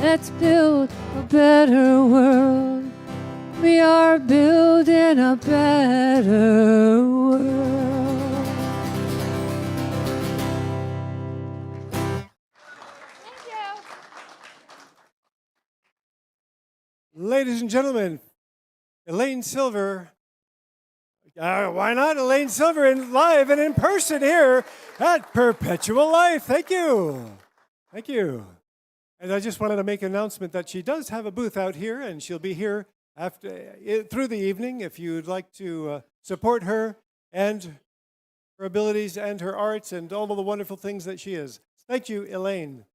Let's build a better world. We are building a better world. Thank you. Ladies and gentlemen, Elaine Silver. Why not Elaine Silver live and in person here at Perpetual Life. Thank you. Thank you. And I just wanted to make an announcement that she does have a booth out here, and she'll be here through the evening if you'd like to support her and her abilities and her arts and all of the wonderful things that she is. Thank you, Elaine.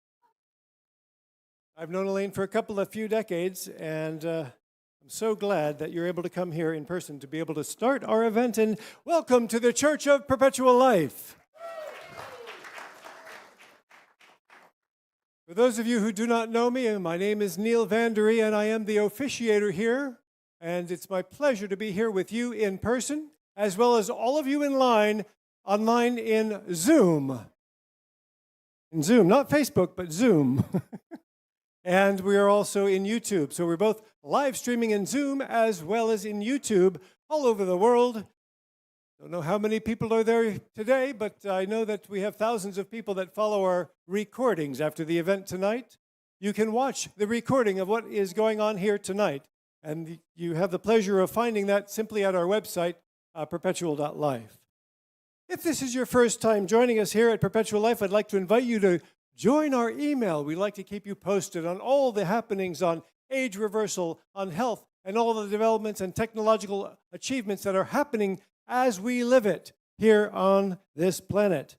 I've known Elaine for a few decades, and I'm so glad that you're able to come here in person to be able to start our event. And welcome to the Church of Perpetual Life. For those of you who do not know me, my name is Neil Vandery, and I am the officiator here. And it's my pleasure to be here with you in person, as well as all of you online in Zoom. In Zoom, not Facebook, but Zoom. And we are also in YouTube. So we're both live streaming in Zoom as well as in YouTube all over the world. Don't know how many people are there today, but I know that we have thousands of people that follow our recordings after the event tonight. You can watch the recording of what is going on here tonight, and you have the pleasure of finding that simply at our website, perpetual.life. If this is your first time joining us here at Perpetual Life, I'd like to invite you to join our email. We like to keep you posted on all the happenings on age reversal, on health, and all the developments and technological achievements that are happening as we live it here on this planet.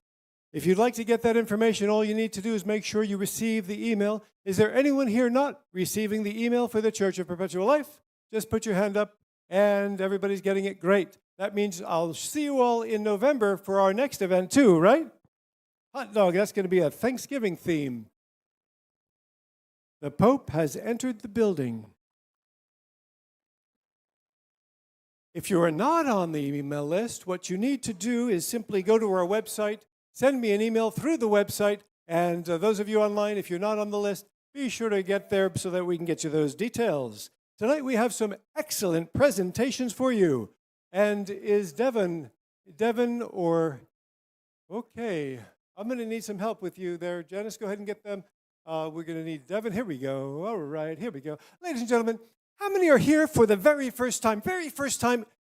If you'd like to get that information, all you need to do is make sure you receive the email. Is there anyone here not receiving the email for the Church of Perpetual Life? Just put your hand up, and everybody's getting it. Great. That means I'll see you all in November for our next event too, right? Hot dog, that's going to be a Thanksgiving theme. The Pope has entered the building. If you are not on the email list, what you need to do is simply go to our website, send me an email through the website, and those of you online, if you're not on the list, be sure to get there so that we can get you those details. Tonight we have some excellent presentations for you. And is Devin or... Okay, I'm going to need some help with you there. Janice, go ahead and get them. We're going to need Devin. Here we go. All right, here we go. Ladies and gentlemen, how many are here for the very first time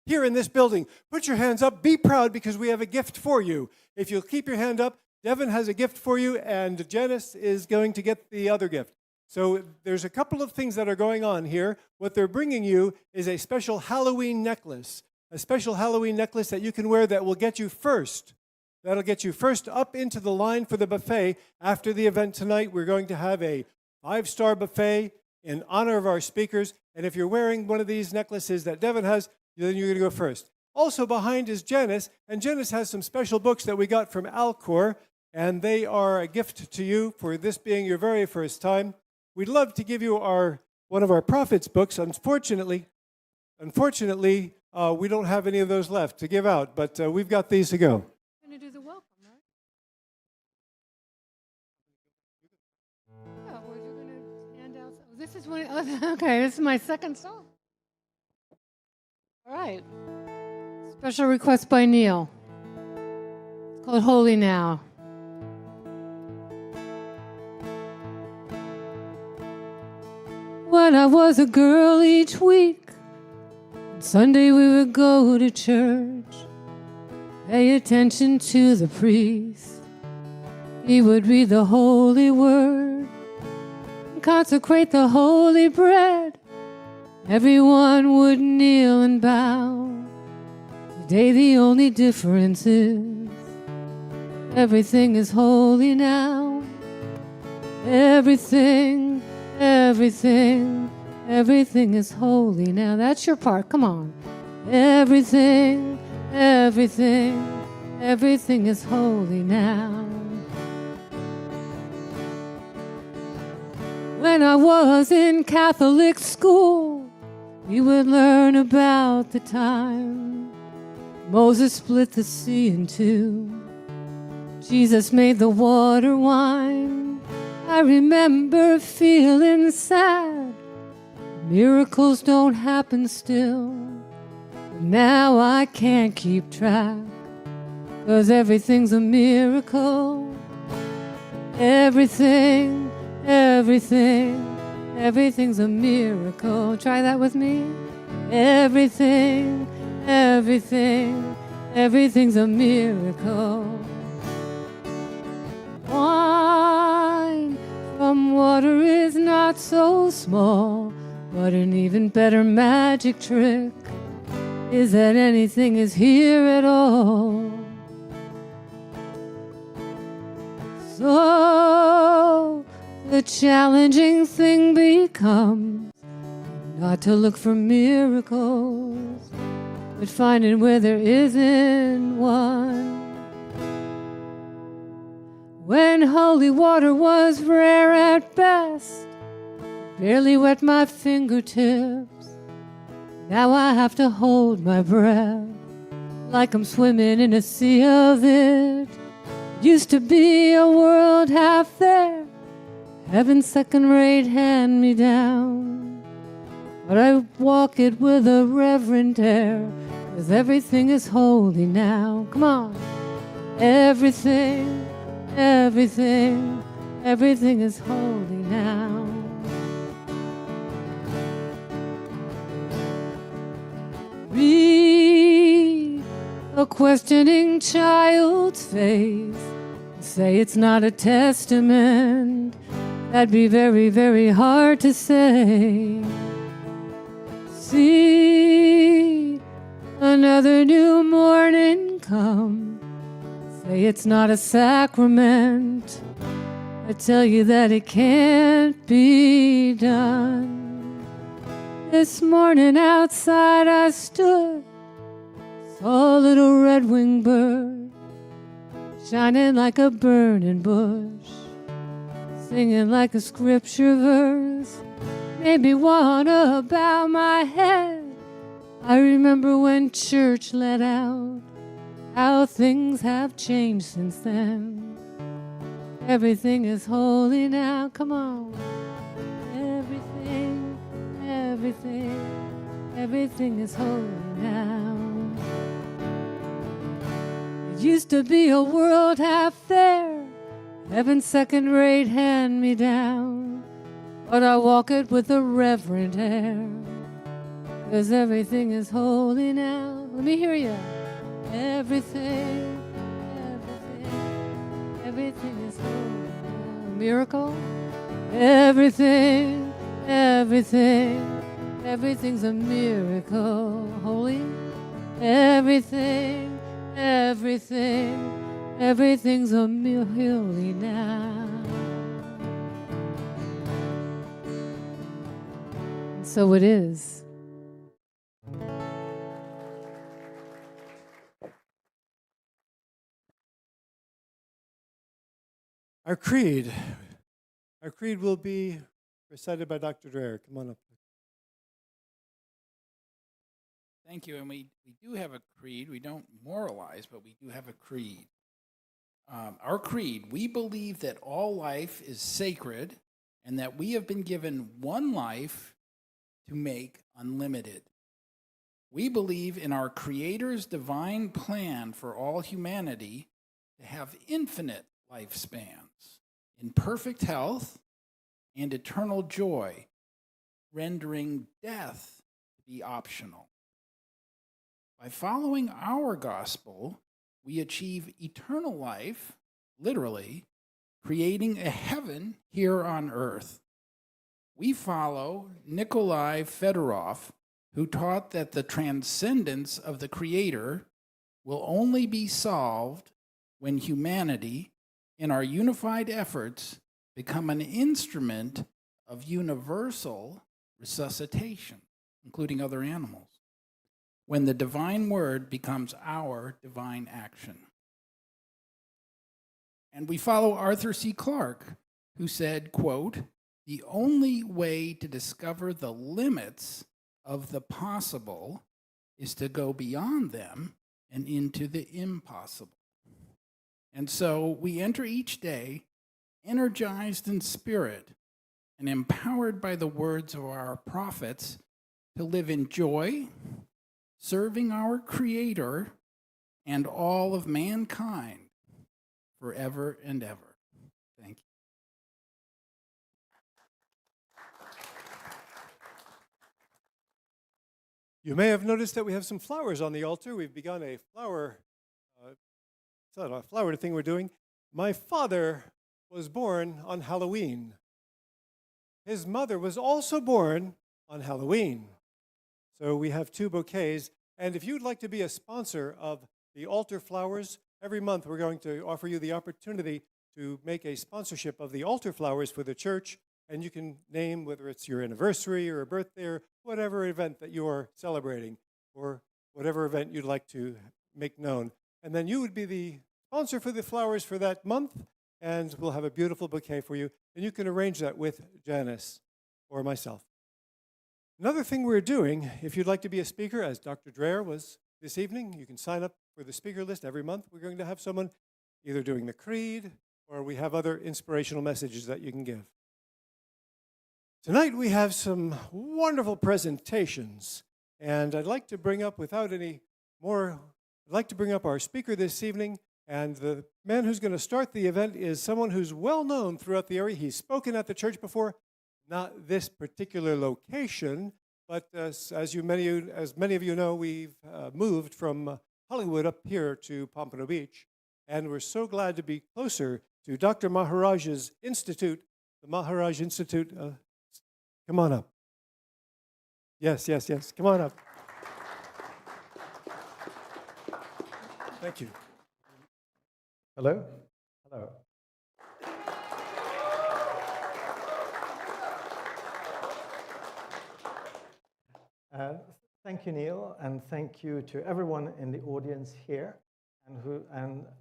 here in this building? Put your hands up. Be proud because we have a gift for you. If you'll keep your hand up, Devin has a gift for you, and Janice is going to get the other gift. So there's a couple of things that are going on here. What they're bringing you is a special Halloween necklace, that you can wear that will get you first. That'll get you first up into the line for the buffet. After the event tonight, we're going to have a 5-star buffet in honor of our speakers. And if you're wearing one of these necklaces that Devin has, then you're going to go first. Also behind is Janice, and Janice has some special books that we got from Alcor, and they are a gift to you for this being your very first time. We'd love to give you one of our Prophets books. Unfortunately, we don't have any of those left to give out, but we've got these to go. We're going to do the welcome, right? Yeah, well, you're going to hand out. Oh, this is one. Okay, this is my second song. All right. Special request by Neil. It's called Holy Now. When I was a girl each week, on Sunday we would go to church, pay attention to the priest. He would read the holy word and consecrate the holy bread. Everyone would kneel and bow. Today the only difference is everything is holy now. Everything is holy now. That's your part. Come on. Everything is holy now. When I was in Catholic school, we would learn about the time Moses split the sea in two. Jesus made the water wine. I remember feeling sad. Miracles don't happen still. But now I can't keep track, 'cause everything's a miracle. Everything, everything's a miracle. Try that with me. Everything, everything's a miracle. Wine from water is not so small, but an even better magic trick is that anything is here at all. So the challenging thing becomes not to look for miracles, but finding where there isn't one. When holy water was rare at best, barely wet my fingertips. Now I have to hold my breath, like I'm swimming in a sea of it. Used to be a world half there, heaven's second-rate hand-me-down. But I walk it with a reverent air, 'cause everything is holy now. Come on. Everything, everything is holy now. Read a questioning child's face, say it's not a testament. That'd be very, very hard to say. See another new morning come, say it's not a sacrament. I tell you that it can't be done. This morning outside I stood, saw a little red-winged bird shining like a burning bush, singing like a scripture verse, made me wanna bow my head. I remember when church let out, how things have changed since then. Everything is holy now, come on. Everything is holy now. It used to be a world half there, heaven's second-rate hand-me-down. But I walk it with a reverent air, 'cause everything is holy now. Let me hear you. Everything is holy now. Miracle? Everything's a miracle. Holy? Everything's a holy now. And so it is. Our creed will be recited by Dr. Dreher. Come on up. Thank you. And we do have a creed. We don't moralize, but we do have a creed. Our creed, we believe that all life is sacred and that we have been given one life to make unlimited. We believe in our Creator's divine plan for all humanity to have infinite lifespans in perfect health and eternal joy, rendering death to be optional. By following our gospel, we achieve eternal life, literally, creating a heaven here on earth. We follow Nikolai Fedorov, who taught that the transcendence of the Creator will only be solved when humanity, in our unified efforts, become an instrument of universal resuscitation, including other animals, when the divine word becomes our divine action. And we follow Arthur C. Clarke, who said, quote, "The only way to discover the limits of the possible is to go beyond them and into the impossible." And so we enter each day energized in spirit, and empowered by the words of our prophets to live in joy, serving our Creator and all of mankind forever and ever. Thank you. You may have noticed that we have some flowers on the altar. We've begun a it's not a flower thing we're doing. My father was born on Halloween. His mother was also born on Halloween. So we have 2 bouquets. And if you'd like to be a sponsor of the altar flowers, every month we're going to offer you the opportunity to make a sponsorship of the altar flowers for the church. And you can name whether it's your anniversary or a birthday or whatever event that you're celebrating or whatever event you'd like to make known. And then you would be the sponsor for the flowers for that month, and we'll have a beautiful bouquet for you. And you can arrange that with Janice or myself. Another thing we're doing, if you'd like to be a speaker, as Dr. Dreher was this evening, you can sign up for the speaker list every month. We're going to have someone either doing the creed or we have other inspirational messages that you can give. Tonight we have some wonderful presentations, and I'd like to bring up, our speaker this evening, and the man who's going to start the event is someone who's well known throughout the area. He's spoken at the church before, not this particular location, but as many of you know, we've moved from Hollywood up here to Pompano Beach, and we're so glad to be closer to Dr. Maharaj's Institute, the Maharaj Institute. Come on up. Yes. Come on up. Thank you. Hello. Thank you, Neil, and thank you to everyone in the audience here and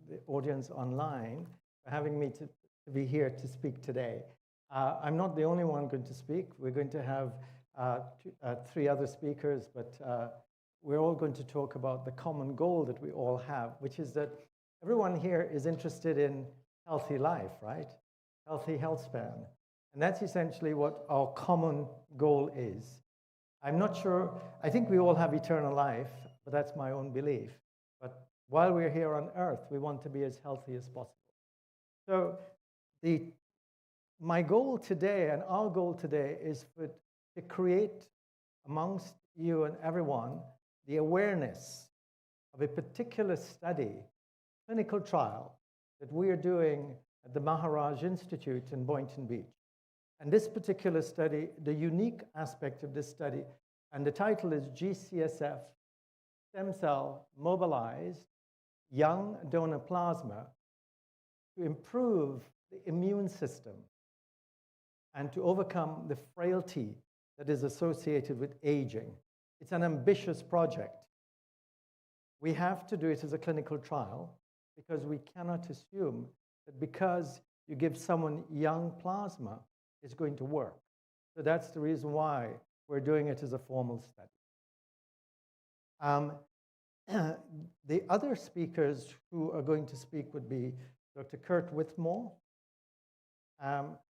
the audience online for having me to be here to speak today. I'm not the only one going to speak. We're going to have 3 other speakers, but we're all going to talk about the common goal that we all have, which is that everyone here is interested in healthy life, right? Healthy health span. And that's essentially what our common goal is. I'm not sure, I think we all have eternal life, but that's my own belief. But while we're here on earth, we want to be as healthy as possible. So my goal today and our goal today is to create amongst you and everyone the awareness of a particular study, clinical trial that we are doing at the Maharaj Institute in Boynton Beach. And this particular study, the unique aspect of this study, and the title is GCSF, Stem Cell Mobilized Young Donor Plasma to improve the immune system and to overcome the frailty that is associated with aging. It's an ambitious project. We have to do it as a clinical trial because we cannot assume that because you give someone young plasma, it's going to work. So that's the reason why we're doing it as a formal study. The other speakers who are going to speak would be Dr. Kurt Whittemore.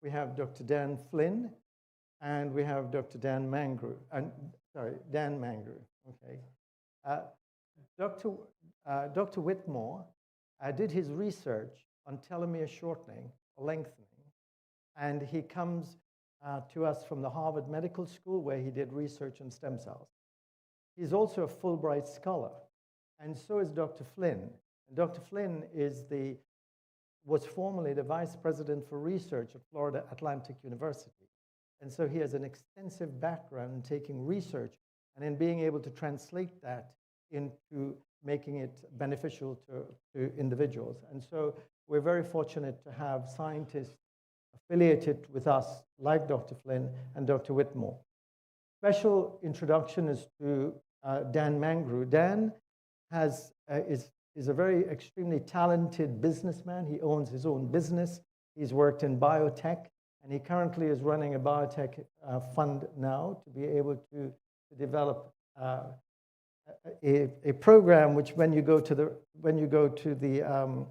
We have Dr. Dan Flynn, and we have Dr. Dan Mangru. Dan Mangru. Okay. Dr. Whittemore did his research on telomere shortening or lengthening, and he comes to us from the Harvard Medical School, where he did research on stem cells. He's also a Fulbright scholar, and so is Dr. Flynn. And Dr. Flynn was formerly the Vice President for Research at Florida Atlantic University. And so he has an extensive background in taking research and in being able to translate that into making it beneficial to individuals. And so we're very fortunate to have scientists affiliated with us like Dr. Flynn and Dr. Whittemore. Special introduction is to Dan Mangru. Dan is a very extremely talented businessman. He owns his own business. He's worked in biotech, and he currently is running a biotech fund now to be able to develop a program which, when you go to the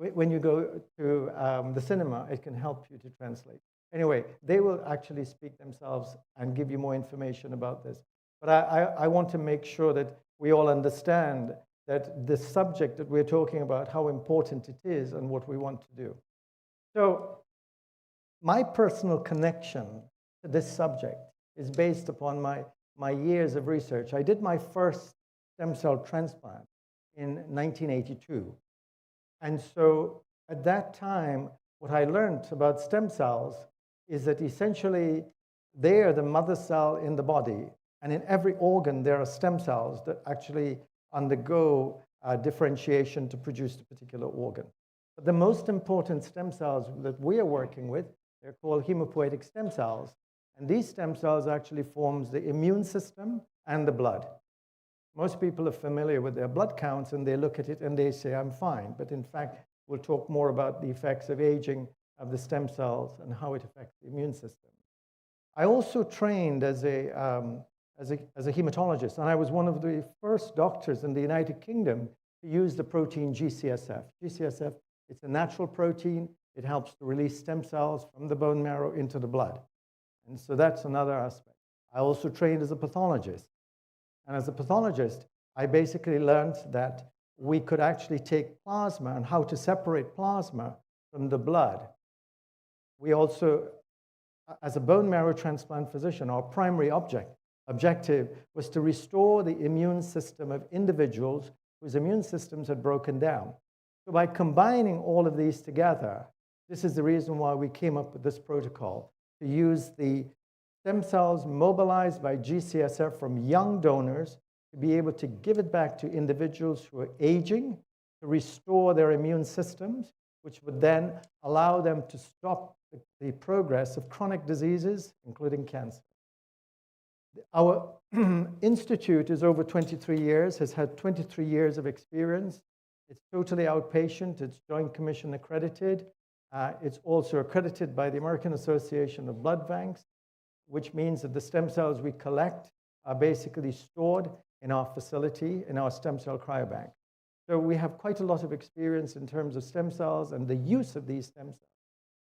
when you go to the cinema, it can help you to translate. Anyway, they will actually speak themselves and give you more information about this. But I want to make sure that we all understand that the subject that we're talking about, how important it is and what we want to do. So my personal connection to this subject is based upon my years of research. I did my first stem cell transplant in 1982. And so at that time, what I learned about stem cells is that essentially they are the mother cell in the body. And in every organ, there are stem cells that actually undergo differentiation to produce the particular organ. But the most important stem cells that we are working with, they're called hematopoietic stem cells. And these stem cells actually forms the immune system and the blood. Most people are familiar with their blood counts, and they look at it and they say, I'm fine. But in fact, we'll talk more about the effects of aging of the stem cells and how it affects the immune system. I also trained as a hematologist, and I was one of the first doctors in the United Kingdom to use the protein GCSF. GCSF, it's a natural protein. It helps to release stem cells from the bone marrow into the blood. And so that's another aspect. I also trained as a pathologist. And as a pathologist, I basically learned that we could actually take plasma and how to separate plasma from the blood. We also, as a bone marrow transplant physician, our primary objective was to restore the immune system of individuals whose immune systems had broken down. So by combining all of these together, this is the reason why we came up with this protocol, to use the stem cells mobilized by GCSF from young donors to be able to give it back to individuals who are aging, to restore their immune systems, which would then allow them to stop the progress of chronic diseases, including cancer. Our institute is over 23 years, has had 23 years of experience. It's totally outpatient. It's Joint Commission accredited. It's also accredited by the American Association of Blood Banks, which means that the stem cells we collect are basically stored in our facility, in our stem cell cryobank. So we have quite a lot of experience in terms of stem cells and the use of these stem cells.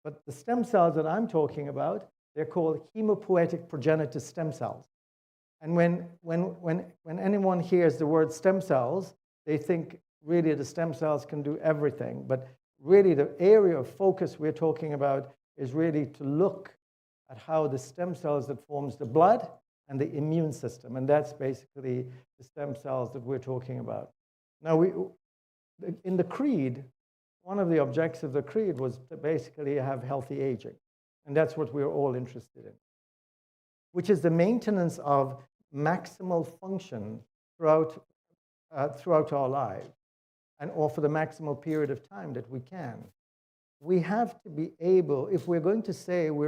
But the stem cells that I'm talking about, they're called hematopoietic progenitor stem cells. And when anyone hears the word stem cells, they think really the stem cells can do everything. But really the area of focus we're talking about is really to look at how the stem cells that forms the blood and the immune system. And that's basically the stem cells that we're talking about. Now, in the creed, one of the objectives of the creed was to basically have healthy aging. And that's what we're all interested in, which is the maintenance of maximal function throughout our lives, and or for the maximal period of time that we can. We have to be able, if we're going to say we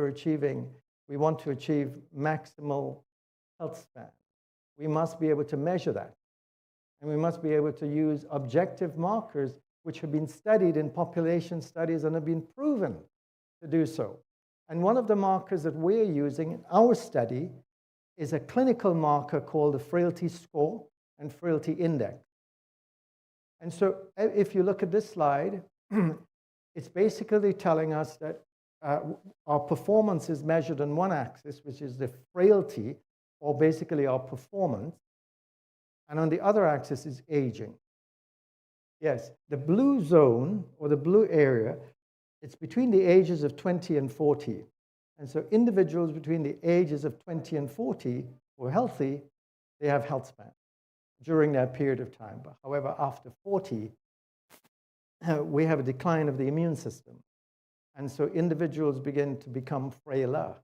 want to achieve maximal health span, we must be able to measure that. And we must be able to use objective markers which have been studied in population studies and have been proven to do so. And one of the markers that we're using in our study is a clinical marker called the frailty score and frailty index. And so if you look at this slide, it's basically telling us that our performance is measured on one axis, which is the frailty, or basically our performance, and on the other axis is aging. Yes, the blue zone, or the blue area, it's between the ages of 20 and 40. And so individuals between the ages of 20 and 40 who are healthy, they have health span during that period of time. But however, after 40, we have a decline of the immune system. And so individuals begin to become frailer.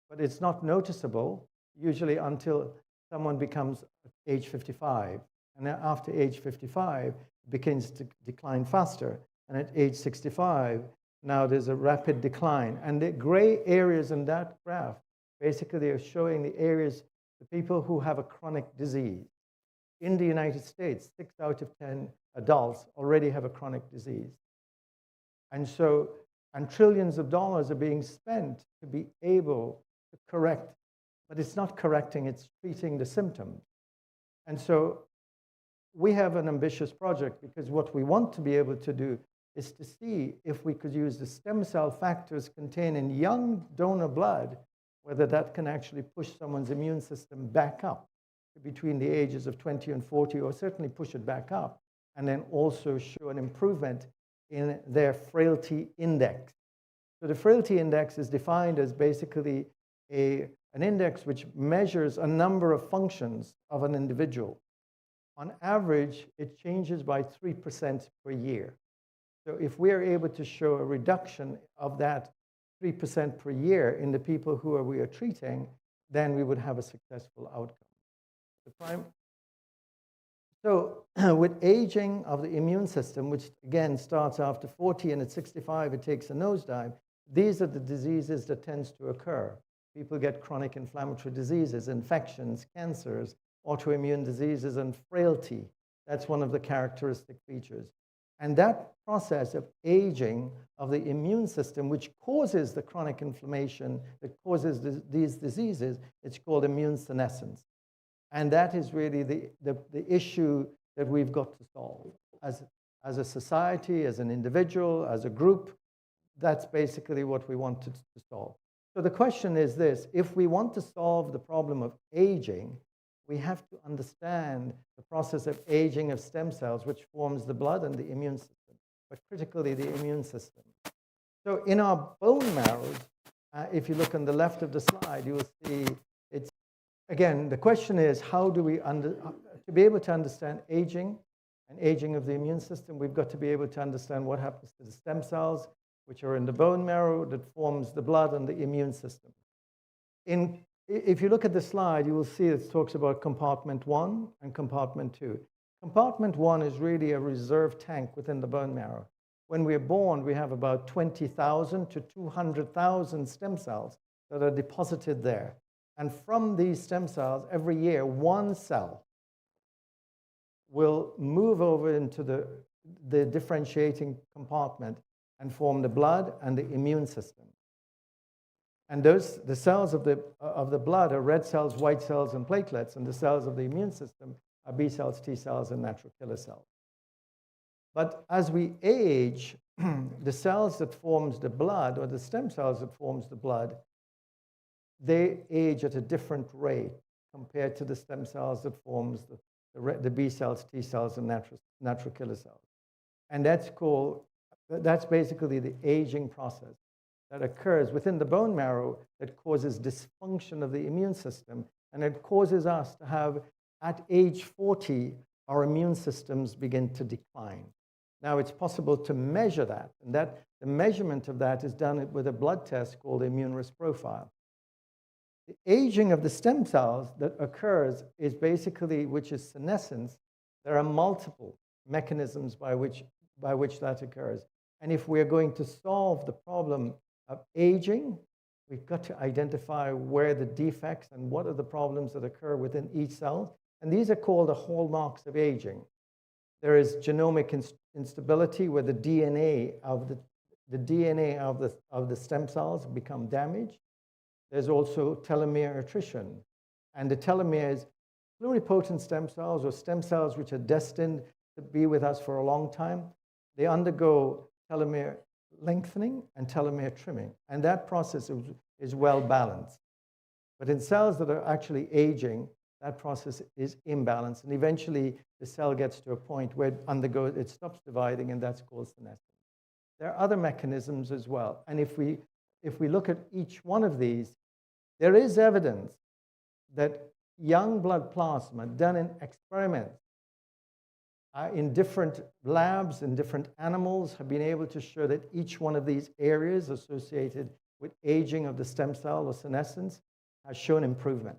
But it's not noticeable, usually until someone becomes age 55. And then after age 55, it begins to decline faster. And at age 65, now there's a rapid decline. And the gray areas in that graph basically are showing the areas, the people who have a chronic disease. In the United States, 6 out of 10 adults already have a chronic disease. And so, and trillions of dollars are being spent to be able to correct, but it's not correcting, it's treating the symptoms. And so we have an ambitious project, because what we want to be able to do is to see if we could use the stem cell factors contained in young donor blood, whether that can actually push someone's immune system back up to between the ages of 20 and 40, or certainly push it back up, and then also show an improvement in their frailty index. So the frailty index is defined as basically an index which measures a number of functions of an individual. On average, it changes by 3% per year. So if we are able to show a reduction of that 3% per year in the people who we are treating, then we would have a successful outcome. So with aging of the immune system, which again starts after 40 and at 65 it takes a nosedive, these are the diseases that tends to occur. People get chronic inflammatory diseases, infections, cancers, autoimmune diseases, and frailty. That's one of the characteristic features. And that process of aging of the immune system, which causes the chronic inflammation, that causes these diseases, it's called immune senescence. And that is really the issue that we've got to solve. As a society, as an individual, as a group, that's basically what we want to solve. So the question is this: if we want to solve the problem of aging, we have to understand the process of aging of stem cells, which forms the blood and the immune system, but critically the immune system. So in our bone marrows, if you look on the left of the slide, you will see it's, again, the question is, how do we, to be able to understand aging and aging of the immune system, we've got to be able to understand what happens to the stem cells, which are in the bone marrow that forms the blood and the immune system. If you look at the slide, you will see it talks about compartment 1 and compartment 2. Compartment 1 is really a reserve tank within the bone marrow. When we're born, we have about 20,000 to 200,000 stem cells that are deposited there. And from these stem cells, every year, one cell will move over into the differentiating compartment and form the blood and the immune system. And the cells of the blood are red cells, white cells, and platelets, and the cells of the immune system are B cells, T cells, and natural killer cells. But as we age, the cells that forms the blood, or the stem cells that forms the blood, they age at a different rate compared to the stem cells that forms the B cells, T cells, and natural killer cells. And that's basically the aging process that occurs within the bone marrow that causes dysfunction of the immune system, and it causes us to have, at age 40, our immune systems begin to decline. Now, it's possible to measure that, and the measurement of that is done with a blood test called the immune risk profile. The aging of the stem cells that occurs is basically, which is senescence. There are multiple mechanisms by which that occurs. And if we're going to solve the problem of aging, we've got to identify where the defects and what are the problems that occur within each cell. And these are called the hallmarks of aging. There is genomic instability, where the DNA of the stem cells become damaged. There's also telomere attrition. And the telomeres, pluripotent stem cells, or stem cells which are destined to be with us for a long time, they undergo telomere lengthening and telomere trimming. And that process is well balanced. But in cells that are actually aging, that process is imbalanced. And eventually, the cell gets to a point where it stops dividing, and that's called senescence. There are other mechanisms as well. And if we look at each one of these, there is evidence that young blood plasma done in experiments in different labs, in different animals, have been able to show that each one of these areas associated with aging of the stem cell or senescence has shown improvement.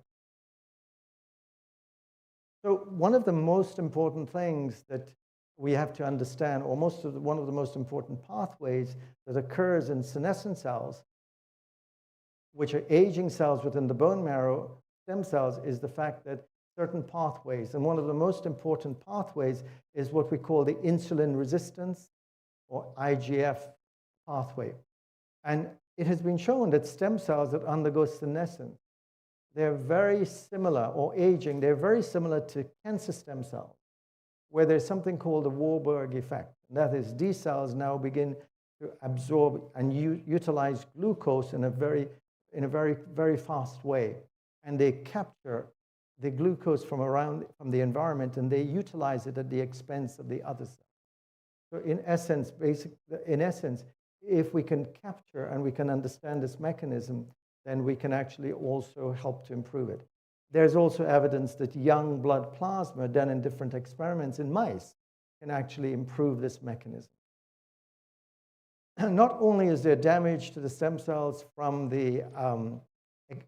So one of the most important things that we have to understand, or one of the most important pathways that occurs in senescent cells, which are aging cells within the bone marrow stem cells, is the fact that certain pathways, and one of the most important pathways is what we call the insulin resistance, or IGF pathway. And it has been shown that stem cells that undergo senescence, they're very similar, or aging, they're very similar to cancer stem cells, where there's something called the Warburg effect. That is, these cells now begin to absorb and utilize glucose in a very, very fast way. And they capture the glucose from the environment, and they utilize it at the expense of the other cells. So in essence, if we can capture and we can understand this mechanism, then we can actually also help to improve it. There's also evidence that young blood plasma done in different experiments in mice can actually improve this mechanism. Not only is there damage to the stem cells from the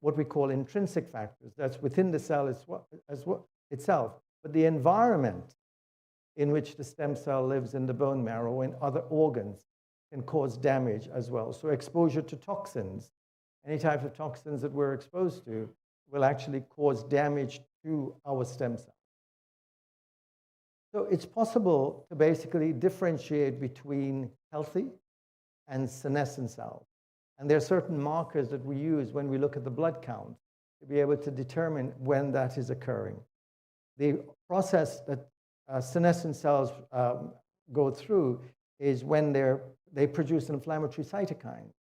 what we call intrinsic factors, that's within the cell itself, but the environment in which the stem cell lives in the bone marrow and other organs can cause damage as well. So exposure to toxins, any type of toxins that we're exposed to, will actually cause damage to our stem cells. So it's possible to basically differentiate between healthy and senescent cells. And there are certain markers that we use when we look at the blood count to be able to determine when that is occurring. The process that senescent cells go through is when they produce inflammatory cytokines.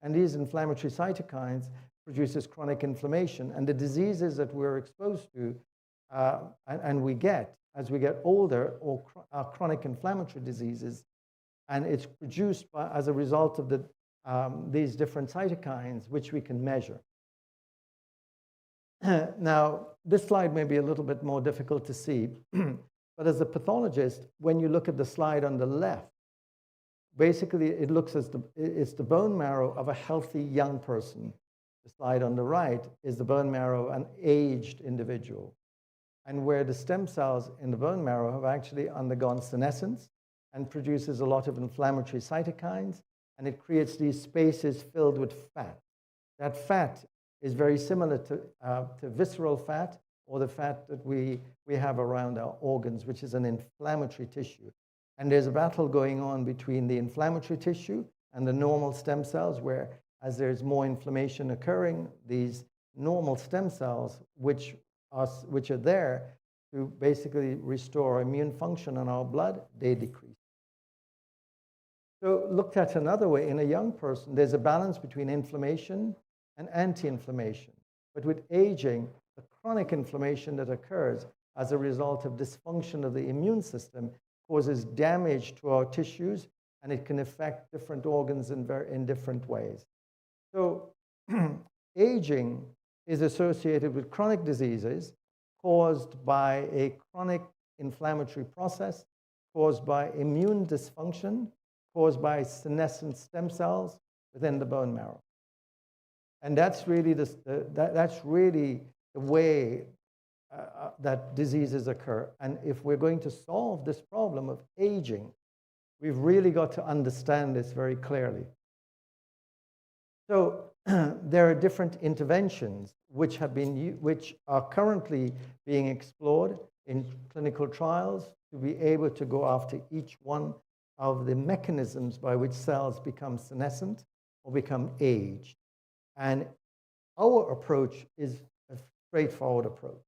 And these inflammatory cytokines produces chronic inflammation. And the diseases that we're exposed to and we get as we get older are chronic inflammatory diseases. And it's produced as a result of these different cytokines, which we can measure. Now, this slide may be a little bit more difficult to see, but as a pathologist, when you look at the slide on the left, basically it looks as it's the bone marrow of a healthy young person. The slide on the right is the bone marrow of an aged individual, and where the stem cells in the bone marrow have actually undergone senescence and produces a lot of inflammatory cytokines, and it creates these spaces filled with fat. That fat is very similar to visceral fat, or the fat that we have around our organs, which is an inflammatory tissue. And there's a battle going on between the inflammatory tissue and the normal stem cells, where as there's more inflammation occurring, these normal stem cells, which are there to basically restore immune function in our blood, they decrease. So looked at another way, in a young person, there's a balance between inflammation and anti-inflammation. But with aging, the chronic inflammation that occurs as a result of dysfunction of the immune system causes damage to our tissues, and it can affect different organs in different ways. So aging is associated with chronic diseases caused by a chronic inflammatory process, caused by immune dysfunction, caused by senescent stem cells within the bone marrow. And that's really the way that diseases occur. And if we're going to solve this problem of aging, we've really got to understand this very clearly. So there are different interventions which are currently being explored in clinical trials to be able to go after each one of the mechanisms by which cells become senescent or become aged. And our approach is a straightforward approach.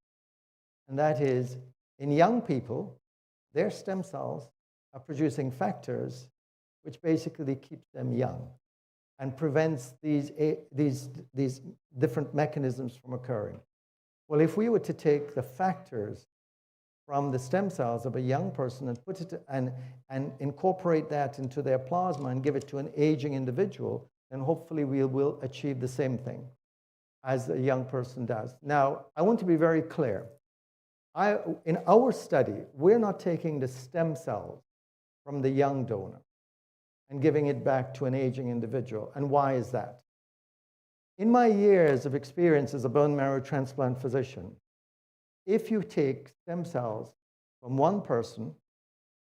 And that is, in young people, their stem cells are producing factors which basically keep them young and prevents these different mechanisms from occurring. Well, if we were to take the factors from the stem cells of a young person and put it and incorporate that into their plasma and give it to an aging individual, then hopefully we will achieve the same thing as a young person does. Now, I want to be very clear. In our study, we're not taking the stem cells from the young donor and giving it back to an aging individual. And why is that? In my years of experience as a bone marrow transplant physician, if you take stem cells from one person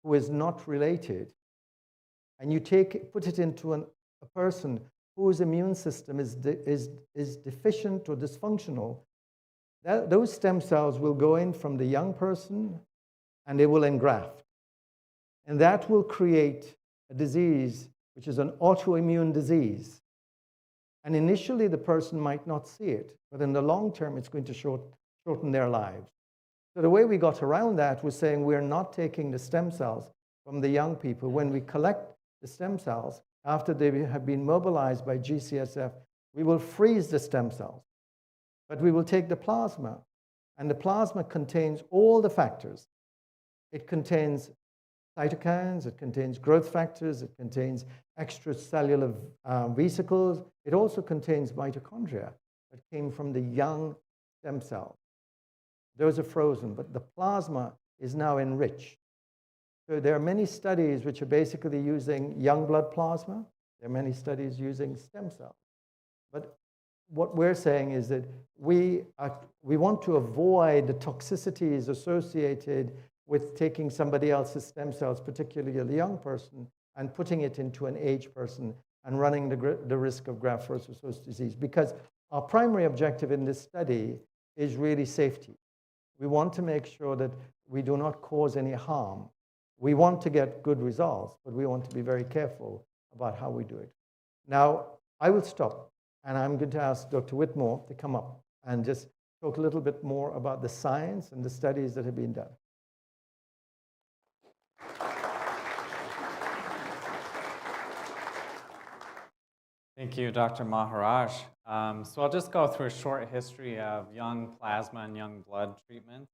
who is not related, and you put it into a person whose immune system is deficient or dysfunctional, those stem cells will go in from the young person and they will engraft. And that will create a disease which is an autoimmune disease. And initially the person might not see it, but in the long term it's going to shorten their lives. So the way we got around that was saying we're not taking the stem cells from the young people, when we collect the stem cells, after they have been mobilized by GCSF, we will freeze the stem cells. But we will take the plasma, and the plasma contains all the factors. It contains cytokines, it contains growth factors, it contains extracellular vesicles. It also contains mitochondria that came from the young stem cells. Those are frozen, but the plasma is now enriched. So there are many studies which are basically using young blood plasma. There are many studies using stem cells. But what we're saying is that we want to avoid the toxicities associated with taking somebody else's stem cells, particularly a young person, and putting it into an aged person and running the risk of graft-versus-host disease. Because our primary objective in this study is really safety. We want to make sure that we do not cause any harm. We want to get good results, but we want to be very careful about how we do it. Now, I will stop, and I'm going to ask Dr. Whittemore to come up and just talk a little bit more about the science and the studies that have been done. Thank you, Dr. Maharaj. So I'll just go through a short history of young plasma and young blood treatment.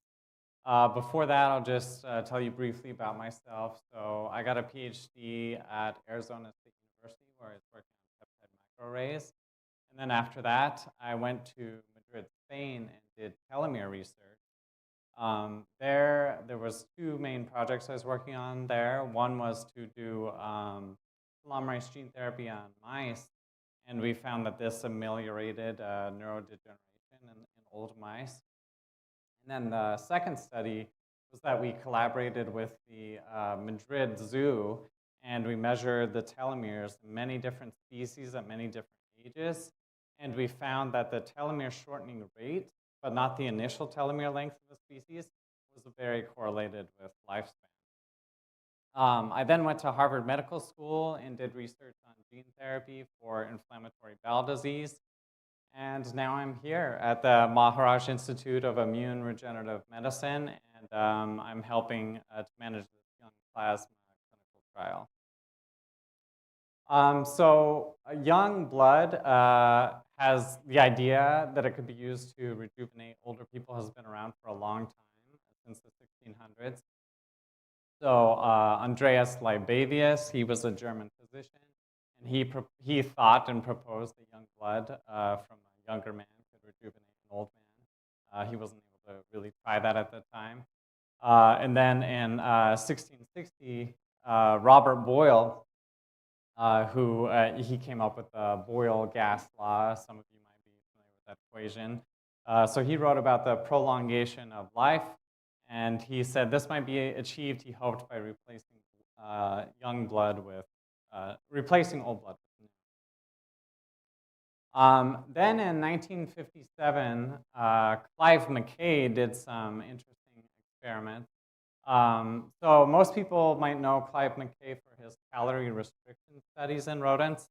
Before that, I'll just tell you briefly about myself. So I got a PhD at Arizona State University, where I was working on peptide microarrays. And then after that, I went to Madrid, Spain, and did telomere research. There was two main projects I was working on there. One was to do telomerase gene therapy on mice, and we found that this ameliorated neurodegeneration in old mice. And then the second study was that we collaborated with the Madrid Zoo, and we measured the telomeres in many different species at many different ages. And we found that the telomere shortening rate, but not the initial telomere length of the species, was very correlated with lifespan. I then went to Harvard Medical School and did research on gene therapy for inflammatory bowel disease. And now I'm here at the Maharaj Institute of Immune Regenerative Medicine, and I'm helping to manage this young plasma clinical trial. So young blood has the idea that it could be used to rejuvenate older people has been around for a long time, since the 1600s. So Andreas Libavius, he was a German physician, and he thought and proposed that young blood from a younger man could rejuvenate an old man. He wasn't able to really try that at the time. And then in 1660, Robert Boyle, he came up with the Boyle gas law. Some of you might be familiar with that equation. So he wrote about the prolongation of life. And he said this might be achieved, he hoped, by replacing young blood with, replacing old blood with new. Then in 1957, Clive McKay did some interesting experiments. So most people might know Clive McKay for his calorie restriction studies in rodents.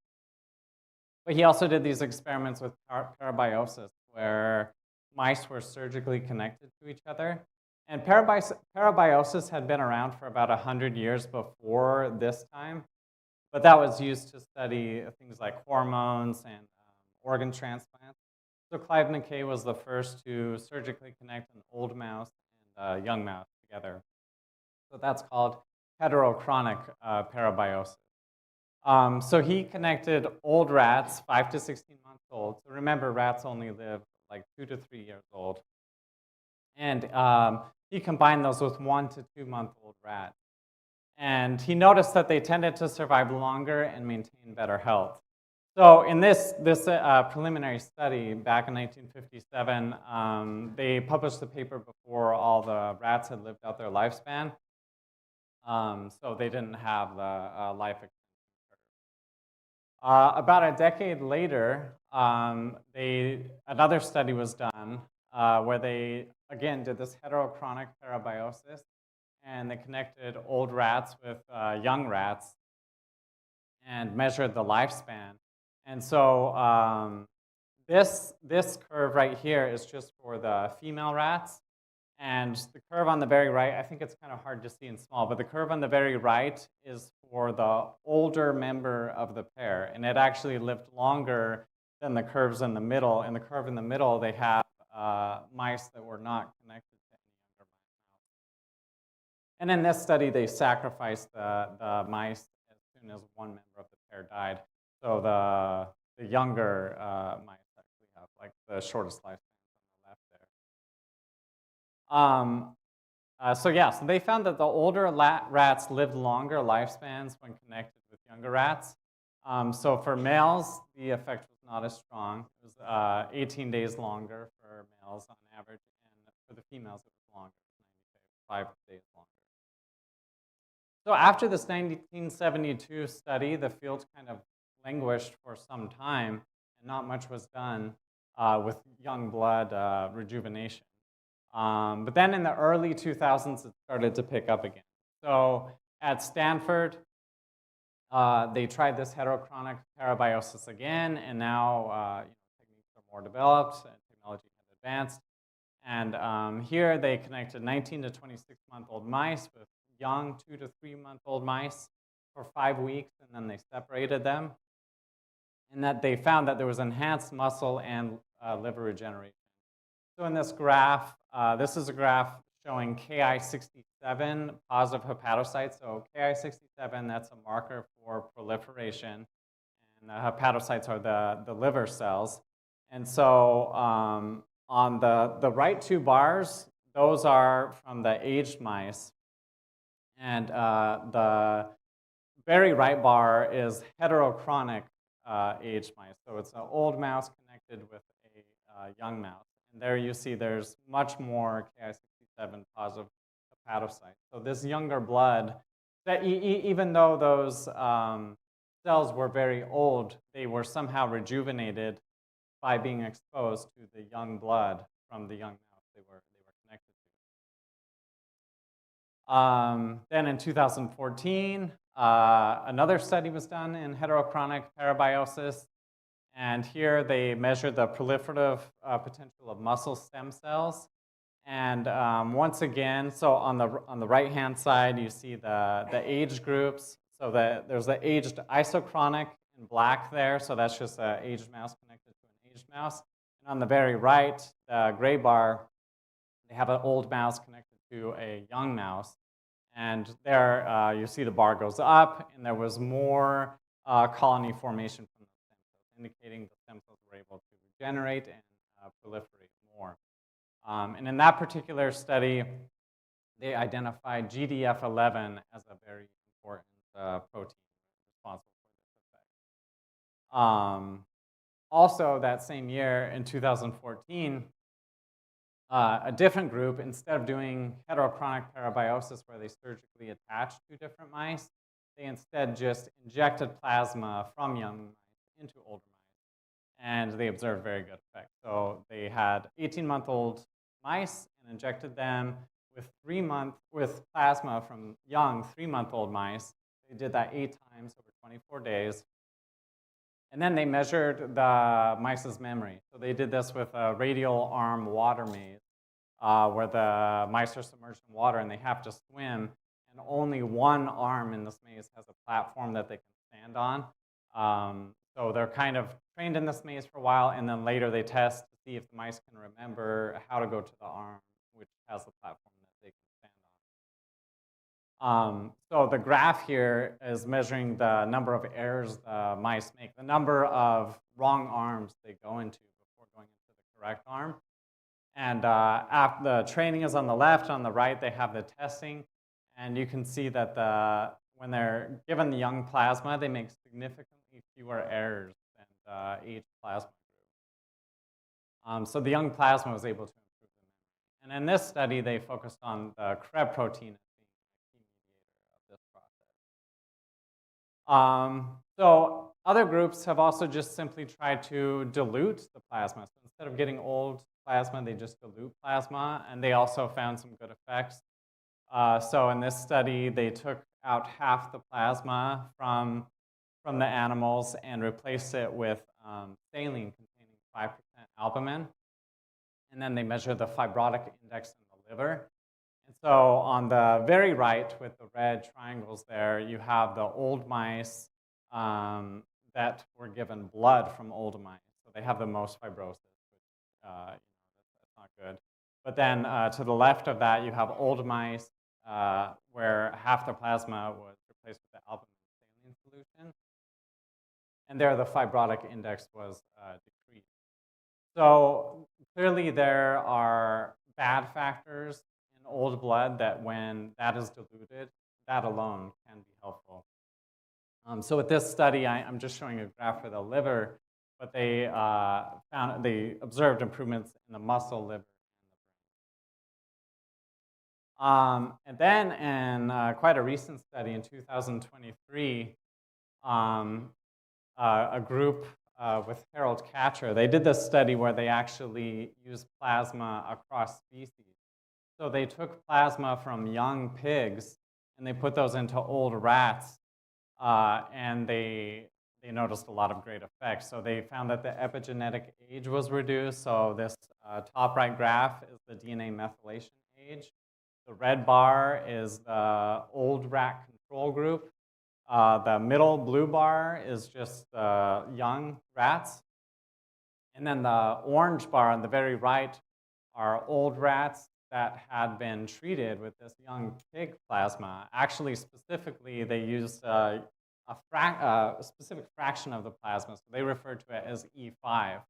But he also did these experiments with parabiosis, where mice were surgically connected to each other. And parabiosis had been around for about 100 years before this time, but that was used to study things like hormones and organ transplants. So Clive McKay was the first to surgically connect an old mouse and a young mouse together. So that's called heterochronic parabiosis. So he connected old rats, 5 to 16 months old. So remember, rats only live like 2 to 3 years old. And he combined those with 1 to 2 month old rats. And he noticed that they tended to survive longer and maintain better health. So in this preliminary study back in 1957, they published the paper before all the rats had lived out their lifespan. So they didn't have the life expectancy curve. About a decade later, another study was done where they, again, did this heterochronic parabiosis, and they connected old rats with young rats and measured the lifespan. And so this curve right here is just for the female rats, And the curve on the very right, I think it's kind of hard to see in small, but the curve on the very right is for the older member of the pair. And it actually lived longer than the curves in the middle. In the curve in the middle, they have mice that were not connected to any younger mouse. And in this study, they sacrificed the mice as soon as one member of the pair died. So the younger mice actually have like the shortest lifespan on the left there. So they found that the older rats lived longer lifespans when connected with younger rats. So for males, the effect was not as strong. It was 18 days longer for males on average, and for the females, it was longer, 95 days longer. So after this 1972 study, the field kind of languished for some time, and not much was done with young blood rejuvenation. But then in the early 2000s, it started to pick up again. So at Stanford, they tried this heterochronic parabiosis again, and now techniques are more developed, and technology has advanced. And here they connected 19 to 26-month-old mice with young 2 to 3-month-old mice for 5 weeks, and then they separated them. And that they found that there was enhanced muscle and liver regeneration. So in this graph, this is a graph showing Ki67 positive hepatocytes. So Ki67, that's a marker for proliferation. And the hepatocytes are the liver cells. And so on the right two bars, those are from the aged mice. And the very right bar is heterochronic aged mice. So it's an old mouse connected with a young mouse. And there you see there's much more Ki67 positive hepatocytes. So this younger blood, that even though those cells were very old, they were somehow rejuvenated by being exposed to the young blood from the young mouse they were connected to. Then in 2014, another study was done in heterochronic parabiosis. And here they measured the proliferative potential of muscle stem cells. And once again, so on the right-hand side, you see the age groups. So there's the aged isochronic in black there. So that's just an aged mouse connected to an aged mouse. And on the very right, the gray bar, they have an old mouse connected to a young mouse. And there you see the bar goes up, and there was more colony formation from the stem cells, indicating the stem cells were able to regenerate and proliferate more. And in that particular study, they identified GDF11 as a very important protein responsible for this effect. Also, that same year, in 2014, a different group, instead of doing heterochronic parabiosis where they surgically attached 2 different mice, they instead just injected plasma from young mice into older mice, and they observed very good effect. So they had 18-month-old mice and injected them with plasma from young 3-month-old mice. They did that 8 times over 24 days. And then they measured the mice's memory. So they did this with a radial arm water maze where the mice are submerged in water and they have to swim, and only one arm in this maze has a platform that they can stand on. So they're kind of trained in this maze for a while, and then later they test to see if the mice can remember how to go to the arm, which has the platform that they can stand on. So the graph here is measuring the number of errors the mice make, the number of wrong arms they go into before going into the correct arm. And after the training is on the left, on the right they have the testing, and you can see that when they're given the young plasma, they make significantly fewer errors than the aged plasma group. So the young plasma was able to improve the memory. And in this study, they focused on the CREB protein as being a key mediator of this process. So other groups have also just simply tried to dilute the plasma. So instead of getting old plasma, they just dilute plasma, and they also found some good effects. So in this study, they took out half the plasma from the animals and replaced it with saline containing 5% albumin. And then they measured the fibrotic index in the liver. And so on the very right with the red triangles there, you have the old mice that were given blood from old mice. So they have the most fibrosis, which that's not good. But then to the left of that, you have old mice where half the plasma was replaced with the albumin saline solution. And there the fibrotic index was decreased. So clearly there are bad factors in old blood that when that is diluted, that alone can be helpful. So with this study, I'm just showing a graph for the liver, but they observed improvements in the muscle, liver, and the brain. And then in quite a recent study in 2023, a group with Harold Katcher, they did this study where they actually used plasma across species. So they took plasma from young pigs and they put those into old rats, and they noticed a lot of great effects. So they found that the epigenetic age was reduced. So this top right graph is the DNA methylation age. The red bar is the old rat control group. The middle blue bar is just young rats. And then the orange bar on the very right are old rats that had been treated with this young pig plasma. Actually, specifically, they used a specific fraction of the plasma, so they referred to it as E5.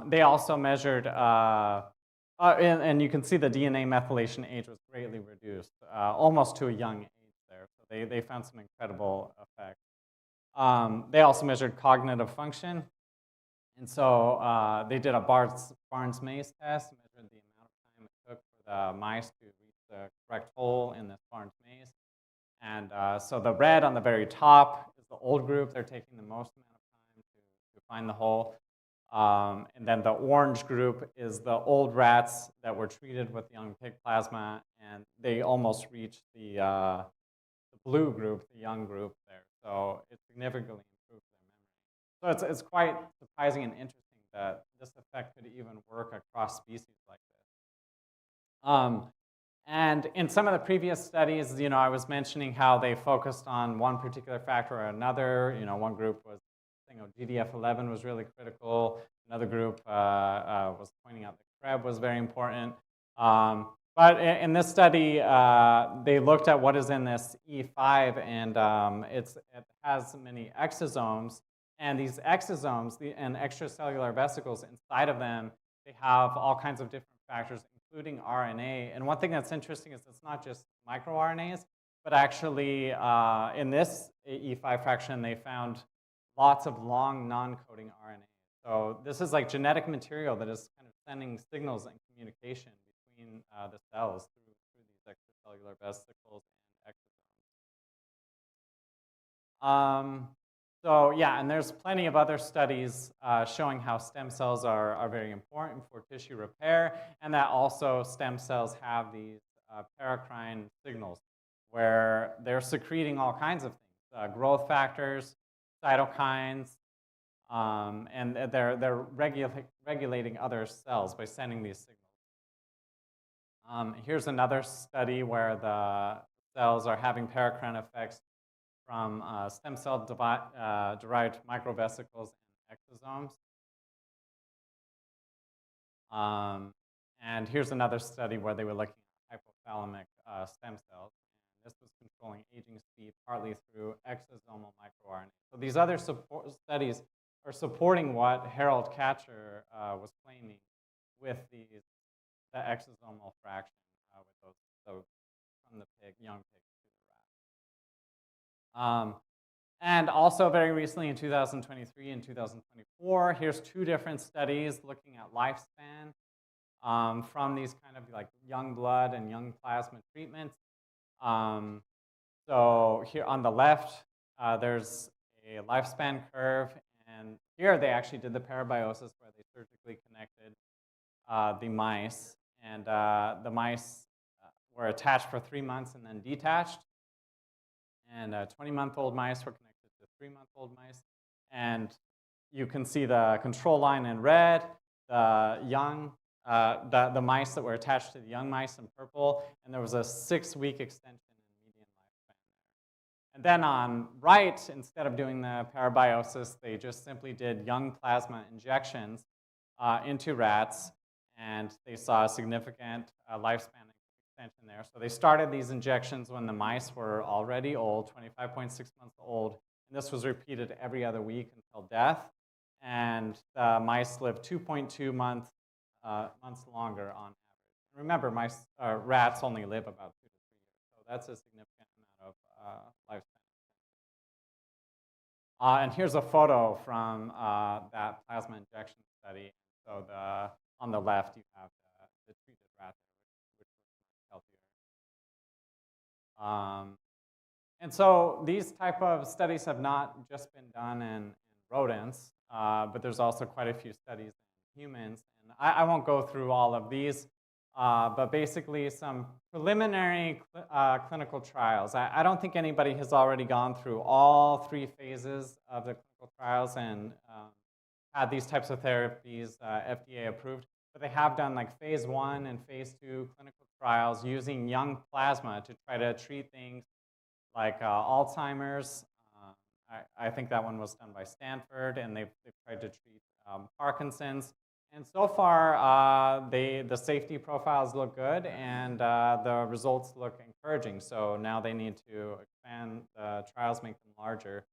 They also measured, and you can see the DNA methylation age was greatly reduced, almost to a young age there. So they found some incredible effects. They also measured cognitive function. And so they did a Barnes maze test, measured the amount of time it took for the mice to reach the correct hole in this Barnes maze. And so the red on the very top is the old group. They're taking the most amount of time to find the hole. And then the orange group is the old rats that were treated with young pig plasma, and they almost reached the blue group, the young group there. So it significantly improved their memory. So it's quite surprising and interesting that this effect could even work across species like this. And in some of the previous studies, I was mentioning how they focused on one particular factor or another. One group was saying, GDF11 was really critical. Another group was pointing out that Krebs was very important. But in this study, they looked at what is in this E5, and it has many exosomes. And these exosomes and extracellular vesicles inside of them, they have all kinds of different factors, including RNA. And one thing that's interesting is it's not just microRNAs, but actually in this E5 fraction, they found lots of long non-coding RNA. So this is like genetic material that is kind of sending signals and communication between the cells through these extracellular vesicles and exosomes. So yeah, and there's plenty of other studies showing how stem cells are very important for tissue repair, and that also stem cells have these paracrine signals where they're secreting all kinds of things, growth factors, cytokines, and they're regulating other cells by sending these signals. Here's another study where the cells are having paracrine effects from stem cell derived microvesicles and exosomes. And here's another study where they were looking at hypothalamic stem cells. And this was controlling aging speed partly through exosomal microRNA. So these other studies are supporting what Harold Katcher was claiming with the exosomal fraction with those, so from the young pig to the rat. And also very recently in 2023 and 2024, here's two different studies looking at lifespan from these kind of like young blood and young plasma treatments. So here on the left, there's a lifespan curve, and here they actually did the parabiosis where they surgically connected the mice, and the mice were attached for 3 months and then detached. And 20-month-old mice were connected to 3-month-old mice. And you can see the control line in red, the young the mice that were attached to the young mice in purple, and there was a 6-week extension in median lifespan there. And then on right, instead of doing the parabiosis, they just simply did young plasma injections into rats, and they saw a significant lifespan extension there. So they started these injections when the mice were already old, 25.6 months old, and this was repeated every other week until death. And the mice lived 2.2 months longer on average. Remember, rats only live about 2 to 3 years, so that's a significant amount of lifespan. And here's a photo from that plasma injection study. So on the left, you have the treated rat, which was much healthier. And so these type of studies have not just been done in rodents, but there's also quite a few studies in humans. And I won't go through all of these, but basically some preliminary clinical trials. I don't think anybody has already gone through all 3 phases of the clinical trials and had these types of therapies FDA approved, but they have done like phase 1 and phase 2 clinical trials using young plasma to try to treat things like Alzheimer's. I think that one was done by Stanford, and they've tried to treat Parkinson's. And so far, the safety profiles look good, and the results look encouraging. So now they need to expand the trials, make them larger,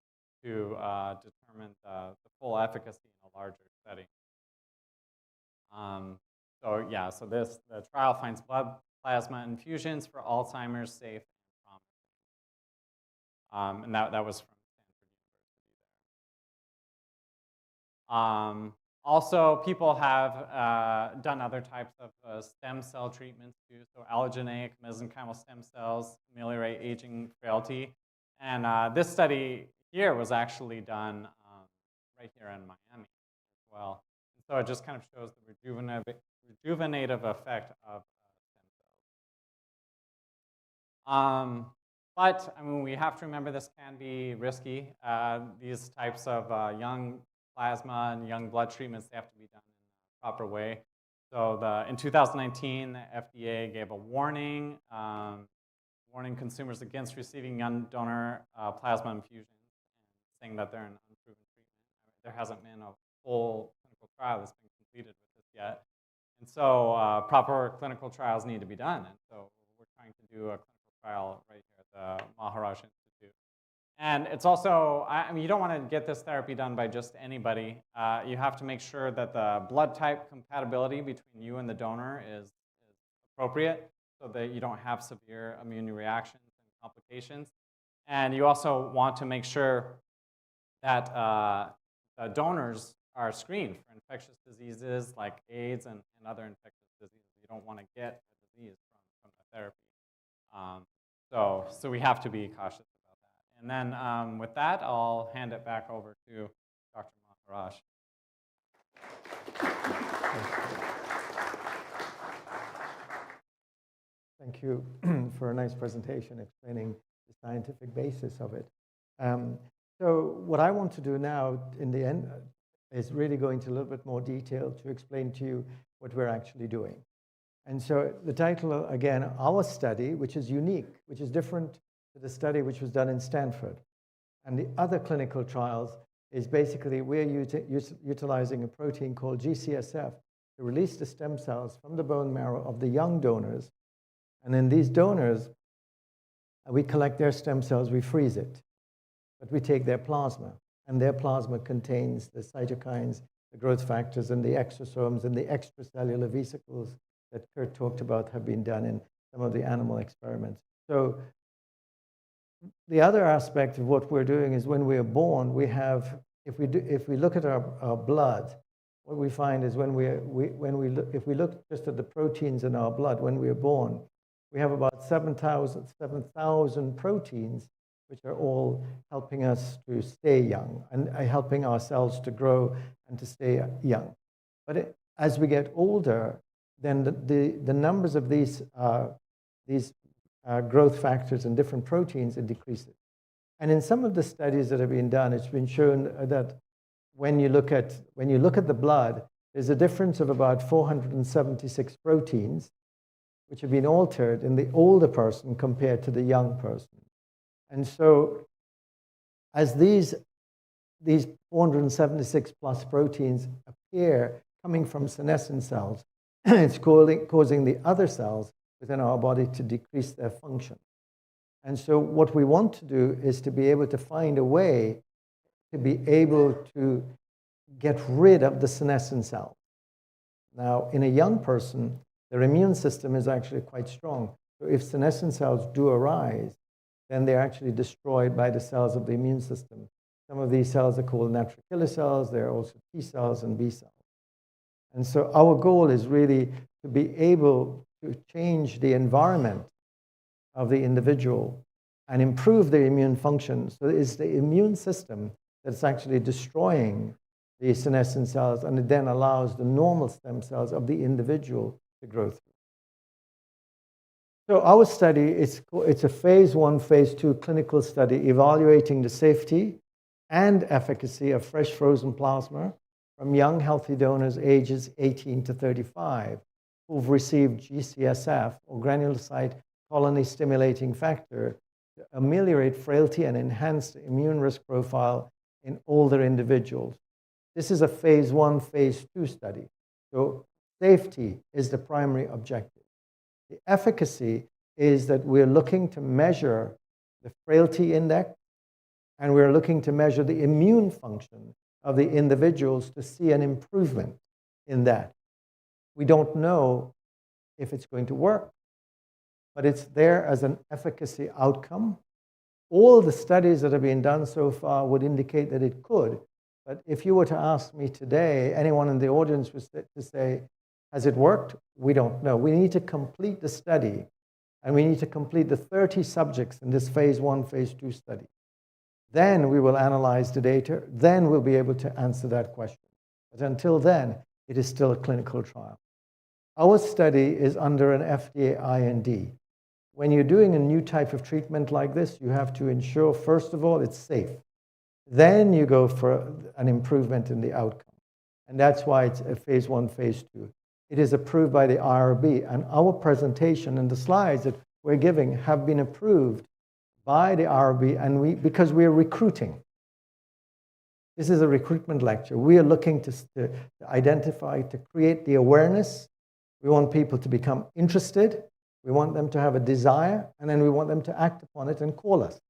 to determine the full efficacy in a larger study. So the trial finds blood plasma infusions for Alzheimer's safe and promising. And that was from Stanford University there. Also, people have done other types of stem cell treatments too. So allogeneic mesenchymal stem cells ameliorate aging frailty. And this study here was actually done right here in Miami as well. And so it just kind of shows the rejuvenative effect of stem cells. But I mean, we have to remember this can be risky. These types of young plasma and young blood treatments, they have to be done in a proper way. So in 2019, the FDA gave a warning, warning consumers against receiving young donor plasma infusions, and saying that they're an unproven treatment. There hasn't been a full clinical trial that's been completed with this yet. And so proper clinical trials need to be done. And so we're trying to do a clinical trial right here at the Maharaj Institute. And it's also, I mean, you don't want to get this therapy done by just anybody. You have to make sure that the blood type compatibility between you and the donor is appropriate so that you don't have severe immune reactions and complications. And you also want to make sure that the donors are screened for infectious diseases like AIDS and other infectious diseases. You don't want to get a disease from the therapy. So we have to be cautious. And then with that, I'll hand it back over to Dr. Maharaj. Thank you for a nice presentation explaining the scientific basis of it. So what I want to do now in the end is really go into a little bit more detail to explain to you what we're actually doing. And so the title, again, our study, which is unique, which is different to the study which was done in Stanford. And the other clinical trials is basically we're utilizing a protein called GCSF to release the stem cells from the bone marrow of the young donors. And in these donors, we collect their stem cells, we freeze it, but we take their plasma. And their plasma contains the cytokines, the growth factors, and the exosomes, and the extracellular vesicles that Kurt talked about have been done in some of the animal experiments. So the other aspect of what we're doing is when we are born, we have, if we look at our blood, what we find is if we look just at the proteins in our blood when we are born, we have about 7,000 proteins, which are all helping us to stay young and helping our cells to grow and to stay young. But as we get older, then the numbers of these growth factors and different proteins, it decreases. And in some of the studies that have been done, it's been shown that when you look at the blood, there's a difference of about 476 proteins which have been altered in the older person compared to the young person. And so as these 476 plus proteins appear coming from senescent cells, it's causing the other cells within our body to decrease their function. And so what we want to do is to be able to find a way to be able to get rid of the senescent cells. Now, in a young person, their immune system is actually quite strong. So if senescent cells do arise, then they're actually destroyed by the cells of the immune system. Some of these cells are called natural killer cells. There are also T cells and B cells. And so our goal is really to be able to change the environment of the individual and improve their immune function. So it's the immune system that's actually destroying the senescent cells, and it then allows the normal stem cells of the individual to grow through. So our study, it's a phase 1, phase 2 clinical study evaluating the safety and efficacy of fresh frozen plasma from young healthy donors ages 18 to 35 who've received GCSF, or granulocyte colony stimulating factor, to ameliorate frailty and enhance the immune risk profile in older individuals. This is a phase 1, phase 2 study. So safety is the primary objective. The efficacy is that we're looking to measure the frailty index, and we're looking to measure the immune function of the individuals to see an improvement in that. We don't know if it's going to work, but it's there as an efficacy outcome. All the studies that have been done so far would indicate that it could. But if you were to ask me today, anyone in the audience was to say, has it worked? We don't know. We need to complete the study, and we need to complete the 30 subjects in this phase 1, phase 2 study. Then we will analyze the data. Then we'll be able to answer that question. But until then, it is still a clinical trial. Our study is under an FDA IND. When you're doing a new type of treatment like this, you have to ensure, first of all, it's safe. Then you go for an improvement in the outcome. And that's why it's a phase 1, phase 2. It is approved by the IRB, and our presentation and the slides that we're giving have been approved by the IRB, and because we're recruiting. This is a recruitment lecture. We are looking to identify, to create the awareness. We want people to become interested. We want them to have a desire, and then we want them to act upon it and call us.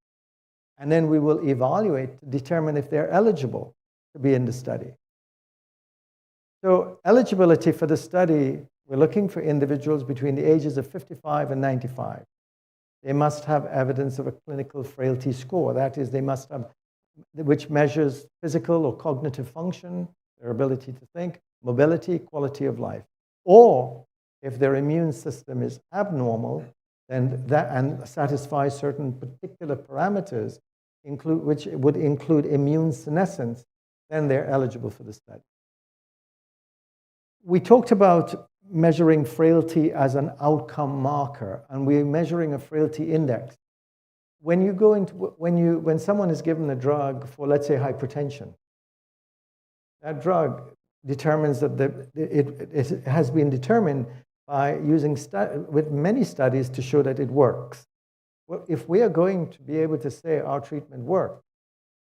And then we will evaluate to determine if they're eligible to be in the study. So eligibility for the study, we're looking for individuals between the ages of 55 and 95. They must have evidence of a clinical frailty score. That is, they must have, which measures physical or cognitive function, their ability to think, mobility, quality of life. Or if their immune system is abnormal, then that, and satisfies certain particular parameters, which would include immune senescence, then they're eligible for the study. We talked about measuring frailty as an outcome marker, and we're measuring a frailty index. When you go into, when someone is given a drug for, let's say, hypertension, that drug determines that it has been determined by using with many studies to show that it works. Well, if we are going to be able to say our treatment works,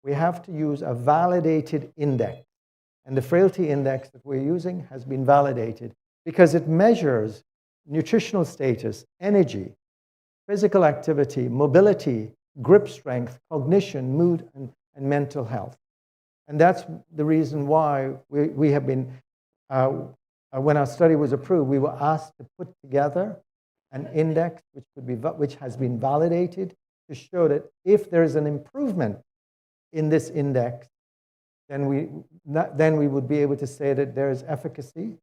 we have to use a validated index. And the frailty index that we're using has been validated because it measures nutritional status, energy, physical activity, mobility, grip strength, cognition, mood, and mental health. And that's the reason why we have been, when our study was approved, we were asked to put together an index which has been validated to show that if there is an improvement in this index, then we would be able to say that there is efficacy.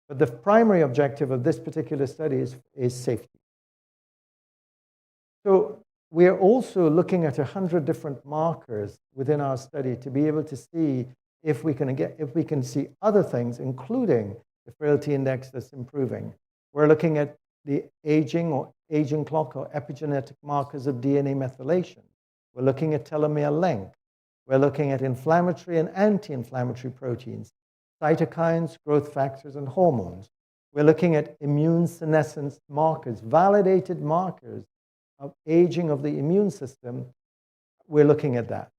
But the primary objective of this particular study is safety. So we are also looking at 100 different markers within our study to be able to see if we can see other things, including the frailty index that's improving. We're looking at the aging clock or epigenetic markers of DNA methylation. We're looking at telomere length. We're looking at inflammatory and anti-inflammatory proteins. cytokines, growth factors, and hormones. We're looking at immune senescence markers, validated markers of aging of the immune system. We're looking at that.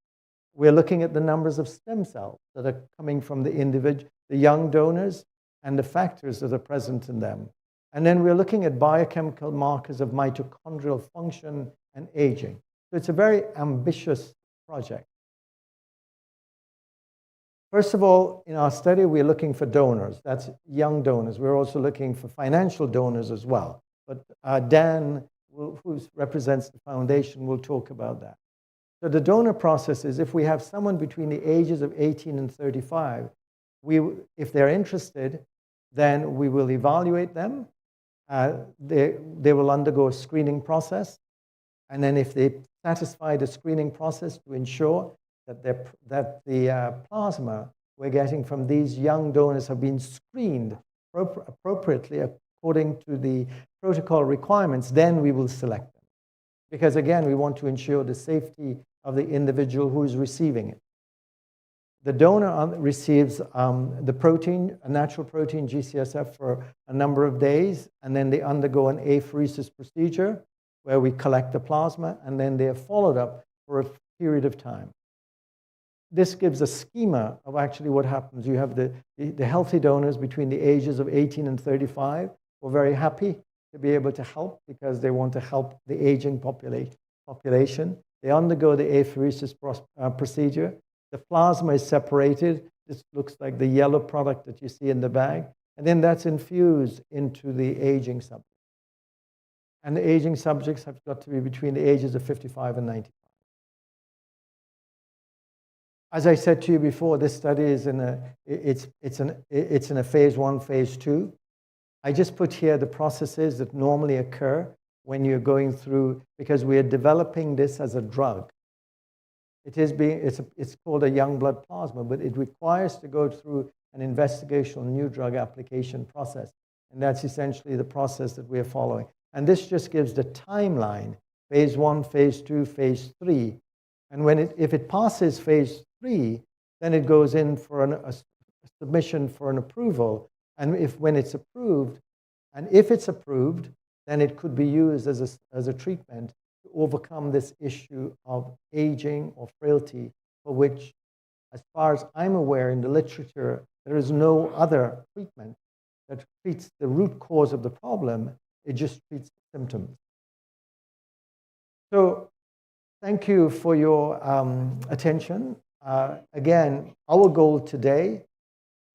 We're looking at the numbers of stem cells that are coming from the individual, the young donors, and the factors that are present in them. And then we're looking at biochemical markers of mitochondrial function and aging. So it's a very ambitious project. First of all, in our study, we're looking for donors. That's young donors. We're also looking for financial donors as well. But Dan, who represents the foundation, will talk about that. So the donor process is if we have someone between the ages of 18 and 35, if they're interested, then we will evaluate them. They will undergo a screening process. And then if they satisfy the screening process to ensure that the plasma we're getting from these young donors have been screened appropriately according to the protocol requirements, then we will select them. Because again, we want to ensure the safety of the individual who is receiving it. The donor receives the protein, a natural protein, GCSF, for a number of days, and then they undergo an apheresis procedure where we collect the plasma, and then they are followed up for a period of time. This gives a schema of actually what happens. You have the healthy donors between the ages of 18 and 35. We're very happy to be able to help because they want to help the aging population. They undergo the apheresis procedure. The plasma is separated. This looks like the yellow product that you see in the bag. And then that's infused into the aging subject. And the aging subjects have got to be between the ages of 55 and 95. As I said to you before, this study is in a phase 1, phase 2. I just put here the processes that normally occur when you're going through, because we are developing this as a drug. It's called a young blood plasma, but it requires to go through an investigational new drug application process. And that's essentially the process that we're following. And this just gives the timeline, phase 1, phase 2, phase 3. And if it passes phase 3, then it goes in for a submission for an approval. And when it's approved, then it could be used as a treatment to overcome this issue of aging or frailty, for which, as far as I'm aware in the literature, there is no other treatment that treats the root cause of the problem. It just treats the symptoms. So thank you for your attention. Again, our goal today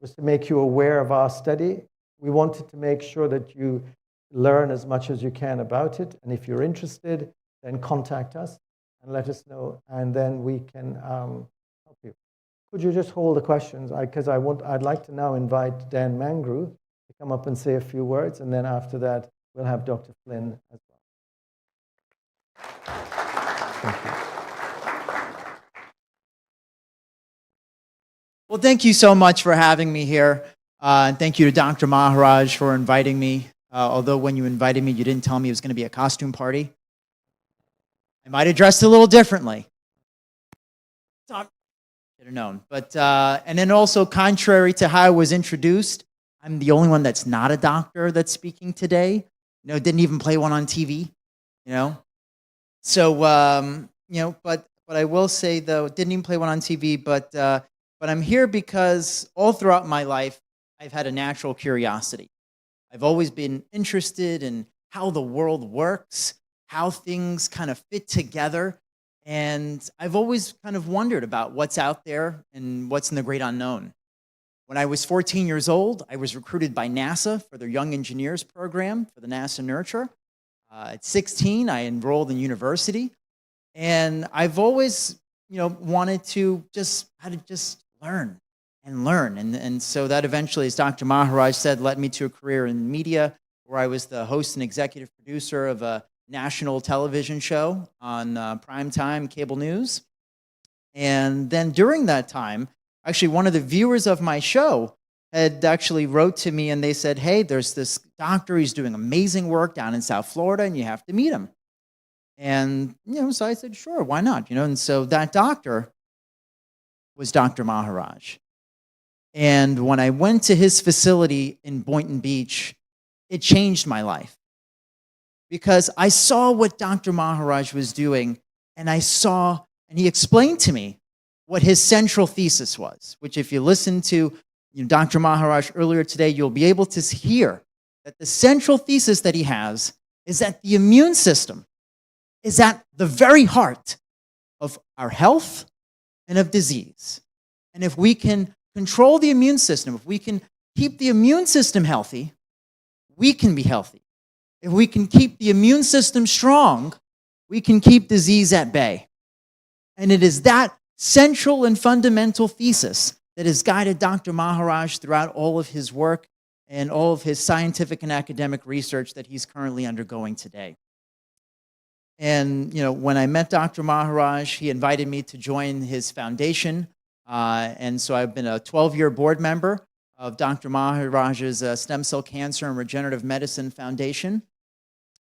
was to make you aware of our study. We wanted to make sure that you learn as much as you can about it. And if you're interested, then contact us and let us know, and then we can help you. Could you just hold the questions? Because I'd like to now invite Dan Mangru to come up and say a few words, and then after that, we'll have Dr. Flynn as well. Thank you. Well, thank you so much for having me here. And thank you to Dr. Maharaj for inviting me. Although when you invited me, you didn't tell me it was going to be a costume party. I might have dressed a little differently. Should have known. But, and then also, contrary to how I was introduced, I'm the only one that's not a doctor that's speaking today. You know, didn't even play one on TV, you know. So, you know, but I will say, though, didn't even play one on TV, but I'm here because all throughout my life, I've had a natural curiosity. I've always been interested in how the world works, how things kind of fit together, and I've always kind of wondered about what's out there and what's in the great unknown. When I was 14 years old, I was recruited by NASA for their Young Engineers program for the NASA Nurture. At 16, I enrolled in university, and I've always, you know, wanted to just learn and learn. And so that eventually, as Dr. Maharaj said, led me to a career in media, where I was the host and executive producer of a national television show on primetime cable news. And then during that time, actually one of the viewers of my show had actually wrote to me, and they said, hey, there's this doctor, he's doing amazing work down in South Florida, and you have to meet him. And, you know, so I said, sure, why not? You know, and so that doctor was Dr. Maharaj. And when I went to his facility in Boynton Beach, it changed my life. Because I saw what Dr. Maharaj was doing, and he explained to me what his central thesis was, which if you listen to Dr. Maharaj earlier today, you'll be able to hear that the central thesis that he has is that the immune system is at the very heart of our health and of disease. And if we can control the immune system, if we can keep the immune system healthy, we can be healthy. If we can keep the immune system strong, we can keep disease at bay. And it is that central and fundamental thesis that has guided Dr. Maharaj throughout all of his work and all of his scientific and academic research that he's currently undergoing today. And when I met Dr. Maharaj, he invited me to join his foundation. And so I've been a 12-year board member of Dr. Maharaj's Stem Cell Cancer and Regenerative Medicine Foundation.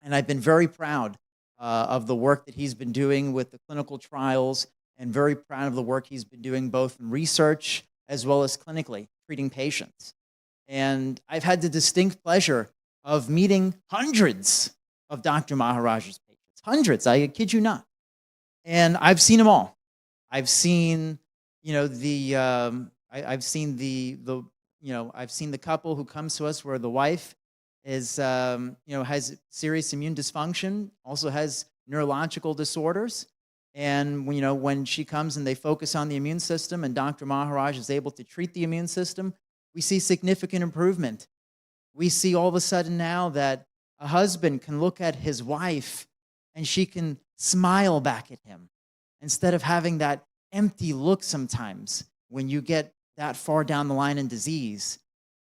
And I've been very proud of the work that he's been doing with the clinical trials, and very proud of the work he's been doing both in research as well as clinically, treating patients. And I've had the distinct pleasure of meeting hundreds of Dr. Maharaj's patients. Hundreds, I kid you not. And I've seen them all. I've seen, I've seen the couple who comes to us where the wife is, has serious immune dysfunction, also has neurological disorders. And, when she comes and they focus on the immune system and Dr. Maharaj is able to treat the immune system, we see significant improvement. We see all of a sudden now that a husband can look at his wife and she can smile back at him instead of having that empty look sometimes when you get that far down the line in disease,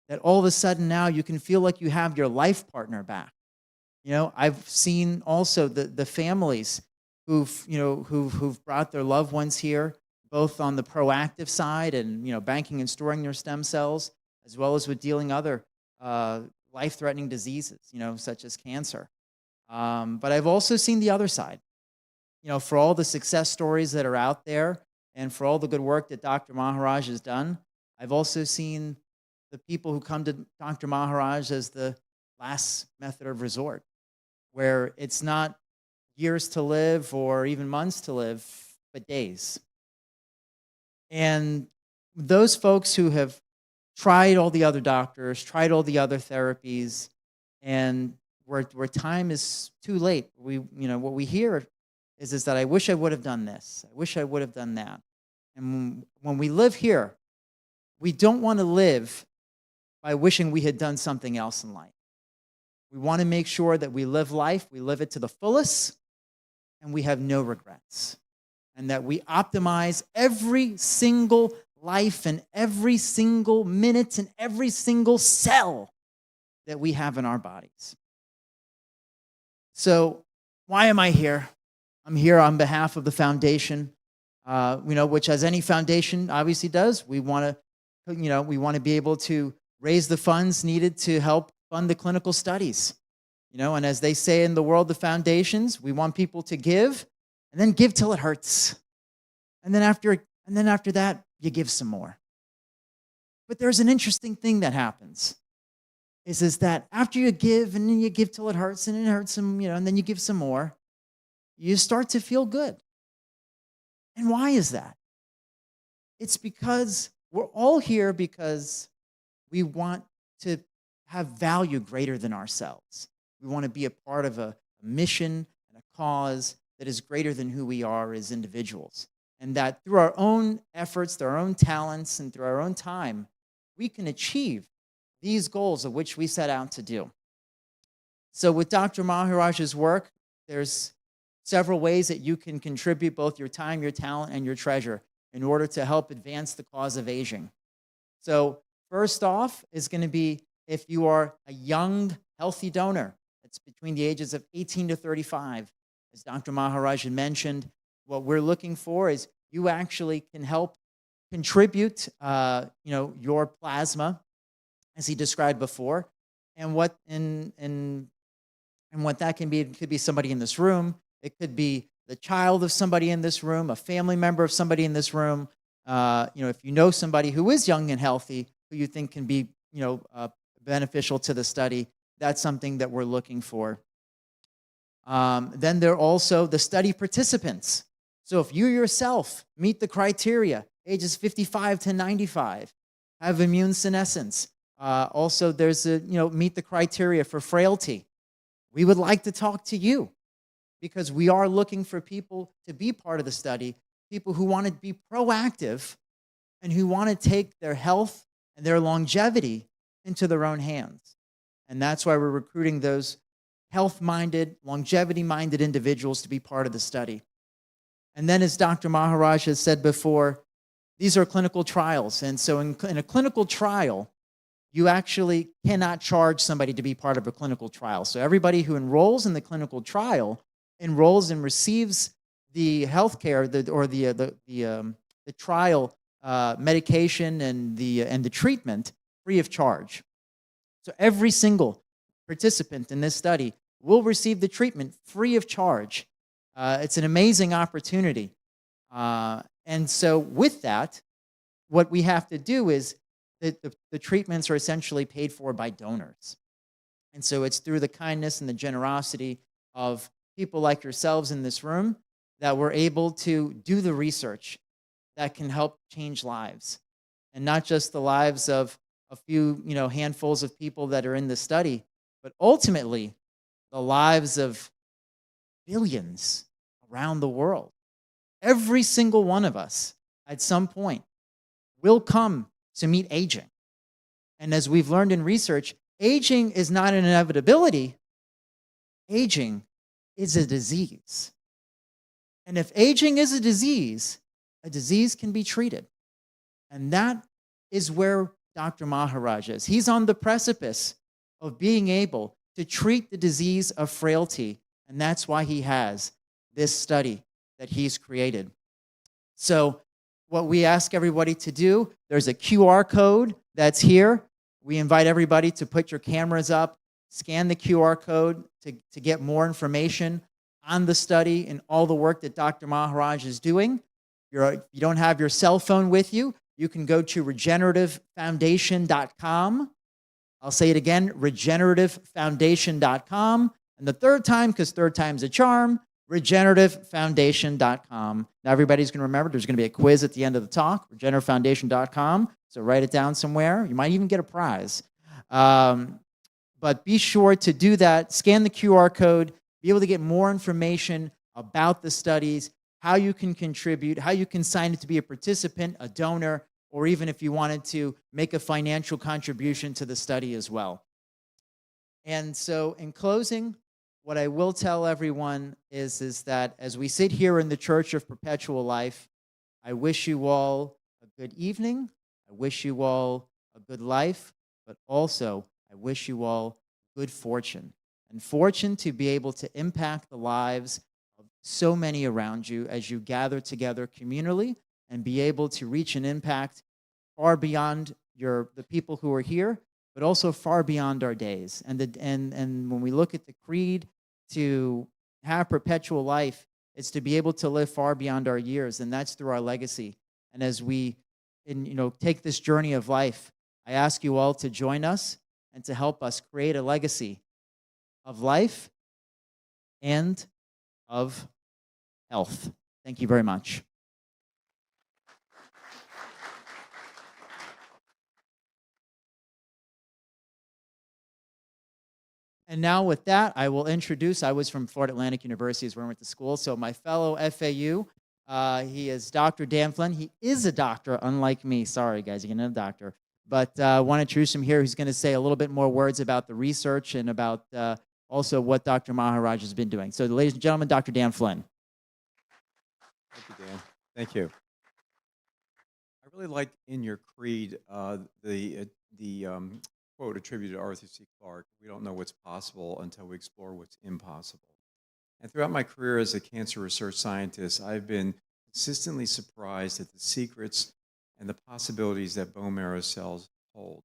that all of a sudden now you can feel like you have your life partner back. I've seen also the families who've brought their loved ones here, both on the proactive side and banking and storing their stem cells, as well as with dealing other life-threatening diseases, such as cancer. But I've also seen the other side. For all the success stories that are out there, and for all the good work that Dr. Maharaj has done, I've also seen the people who come to Dr. Maharaj as the last method of resort, where it's not years to live or even months to live, but days. And those folks who have tried all the other doctors, tried all the other therapies, and where time is too late, what we hear is that I wish I would have done this. I wish I would have done that. And when we live here, we don't want to live by wishing we had done something else in life. We want to make sure that we live life, we live it to the fullest, and we have no regrets. And that we optimize every single life and every single minute and every single cell that we have in our bodies. So why am I here? I'm here on behalf of the foundation, which as any foundation obviously does. We want to be able to raise the funds needed to help fund the clinical studies. And as they say in the world of foundations, we want people to give and then give till it hurts. And then after that, you give some more. But there's an interesting thing that happens. Is that after you give and then you give till it hurts and it hurts some, and then you give some more, you start to feel good. And why is that? It's because we're all here because we want to have value greater than ourselves. We want to be a part of a mission and a cause that is greater than who we are as individuals. And that through our own efforts, through our own talents, and through our own time, we can achieve these goals of which we set out to do. So with Dr. Maharaj's work, there's several ways that you can contribute both your time, your talent, and your treasure in order to help advance the cause of aging. So first off is going to be if you are a young, healthy donor. It's between the ages of 18 to 35. As Dr. Maharaj had mentioned, what we're looking for is you actually can help contribute, your plasma, as he described before, and what that can be. It could be somebody in this room. It could be the child of somebody in this room, a family member of somebody in this room, If you know somebody who is young and healthy, who you think can be, beneficial to the study, that's something that we're looking for. Then there are also the study participants. So if you yourself meet the criteria, ages 55 to 95, have immune senescence, also there's meet the criteria for frailty, we would like to talk to you because we are looking for people to be part of the study, people who want to be proactive and who want to take their health and their longevity into their own hands. And that's why we're recruiting those health-minded, longevity-minded individuals to be part of the study. And then, as Dr. Maharaj has said before, these are clinical trials. And so in a clinical trial, you actually cannot charge somebody to be part of a clinical trial. So everybody who enrolls in the clinical trial enrolls and receives the health care or the trial medication and the treatment free of charge. So every single participant in this study will receive the treatment free of charge. It's an amazing opportunity. And so with that, what we have to do is the treatments are essentially paid for by donors. And so it's through the kindness and the generosity of people like yourselves in this room that we're able to do the research that can help change lives. And not just the lives of a few, handfuls of people that are in the study, but ultimately the lives of billions around the world. Every single one of us at some point will come to meet aging. And as we've learned in research, aging is not an inevitability. Aging is a disease. And if aging is a disease can be treated. And that is where Dr. Maharaj is. He's on the precipice of being able to treat the disease of frailty, and that's why he has this study that he's created. So what we ask everybody to do, there's a QR code that's here. We invite everybody to put your cameras up, scan the QR code to get more information on the study and all the work that Dr. Maharaj is doing. If you don't have your cell phone with you, you can go to regenerativefoundation.com. I'll say it again, regenerativefoundation.com. And the third time, because third time's a charm, regenerativefoundation.com. Now everybody's going to remember there's going to be a quiz at the end of the talk, regenerativefoundation.com. So write it down somewhere. You might even get a prize. But be sure to do that. Scan the QR code. Be able to get more information about the studies, how you can contribute, how you can sign up to be a participant, a donor, or even if you wanted to make a financial contribution to the study as well. And so in closing, what I will tell everyone is that as we sit here in the Church of Perpetual Life, I wish you all a good evening. I wish you all a good life, but also I wish you all good fortune. And fortune to be able to impact the lives of so many around you as you gather together communally and be able to reach an impact far beyond the people who are here, but also far beyond our days. And when we look at the creed, to have perpetual life, it's to be able to live far beyond our years, and that's through our legacy. And as we take this journey of life, I ask you all to join us and to help us create a legacy of life and of health. Thank you very much. And now with that, I will introduce, I was from Florida Atlantic University, is where I went to school, so my fellow FAU, he is Dr. Dan Flynn. He is a doctor, unlike me. Sorry, guys, you're not a doctor. But I want to introduce him here. He's going to say a little bit more words about the research and about also what Dr. Maharaj has been doing. So ladies and gentlemen, Dr. Dan Flynn. Thank you, Dan. Thank you. I really liked in your creed the quote attributed to Arthur C. Clarke: "We don't know what's possible until we explore what's impossible." And throughout my career as a cancer research scientist, I've been consistently surprised at the secrets and the possibilities that bone marrow cells hold.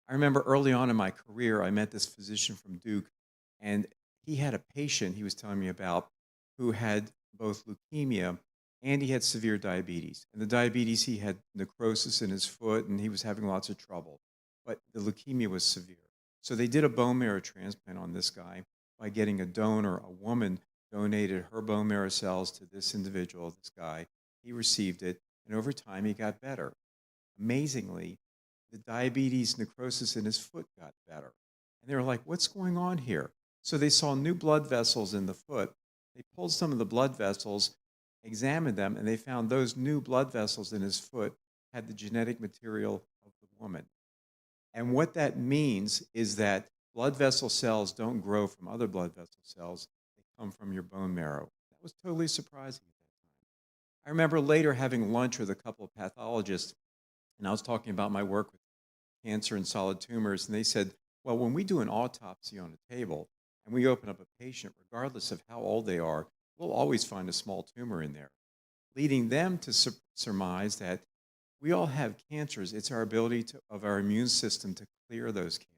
I remember early on in my career, I met this physician from Duke, and he had a patient he was telling me about who had both leukemia and he had severe diabetes. And the diabetes, he had necrosis in his foot, and he was having lots of trouble. But the leukemia was severe. So they did a bone marrow transplant on this guy by getting a donor. A woman donated her bone marrow cells to this individual, this guy. He received it, and over time, he got better. Amazingly, the diabetes necrosis in his foot got better. And they were like, what's going on here? So they saw new blood vessels in the foot. They pulled some of the blood vessels, examined them, and they found those new blood vessels in his foot had the genetic material of the woman. And what that means is that blood vessel cells don't grow from other blood vessel cells. They come from your bone marrow. That was totally surprising at that time. I remember later having lunch with a couple of pathologists, and I was talking about my work with cancer and solid tumors, and they said, well, when we do an autopsy on a table and we open up a patient, regardless of how old they are, we'll always find a small tumor in there, leading them to surmise that we all have cancers. It's our ability of our immune system to clear those cancers.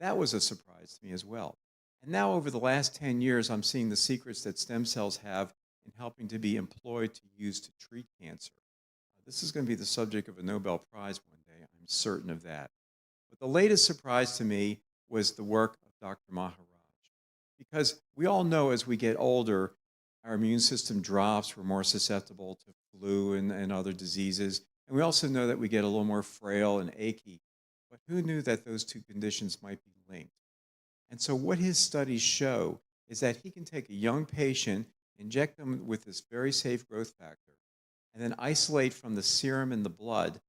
That was a surprise to me as well. And now over the last 10 years, I'm seeing the secrets that stem cells have in helping to be employed to use to treat cancer. This is going to be the subject of a Nobel Prize one day. I'm certain of that. But the latest surprise to me was the work of Dr. Maharaj. Because we all know as we get older, our immune system drops, we're more susceptible to flu and other diseases. And we also know that we get a little more frail and achy. But who knew that those two conditions might be linked? And so what his studies show is that he can take a young patient, inject them with this very safe growth factor, and then isolate from the serum and the blood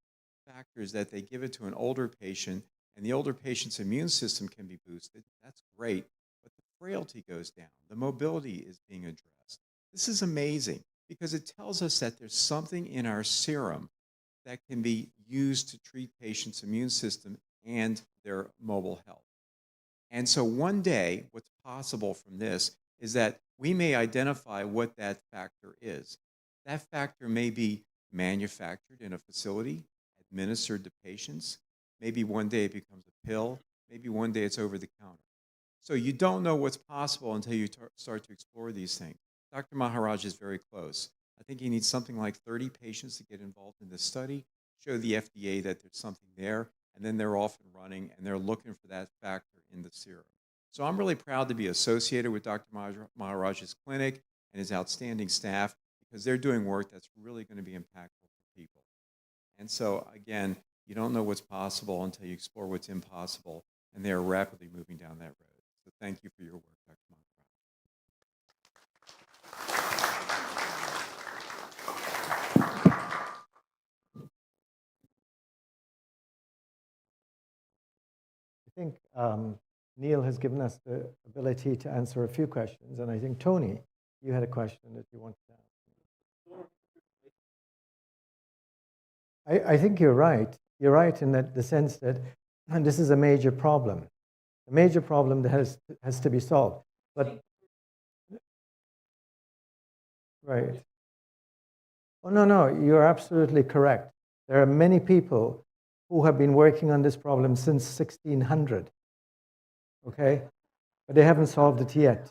factors that they give it to an older patient, and the older patient's immune system can be boosted. That's great, but the frailty goes down. The mobility is being addressed. This is amazing because it tells us that there's something in our serum that can be used to treat patients' immune system and their mobile health. And so one day, what's possible from this is that we may identify what that factor is. That factor may be manufactured in a facility, administered to patients. Maybe one day it becomes a pill. Maybe one day it's over the counter. So you don't know what's possible until you start to explore these things. Dr. Maharaj is very close. I think he needs something like 30 patients to get involved in this study, show the FDA that there's something there, and then they're off and running, and they're looking for that factor in the serum. So I'm really proud to be associated with Dr. Maharaj's clinic and his outstanding staff, because they're doing work that's really going to be impactful for people. And so, again, you don't know what's possible until you explore what's impossible, and they are rapidly moving down that road. So thank you for your work, Dr. Maharaj. I think Neil has given us the ability to answer a few questions, and I think, Tony, you had a question that you wanted to ask. I think you're right. You're right in that the sense that this is a major problem that has to be solved. But right. Oh, no, you're absolutely correct. There are many people who have been working on this problem since 1600, okay? But they haven't solved it yet.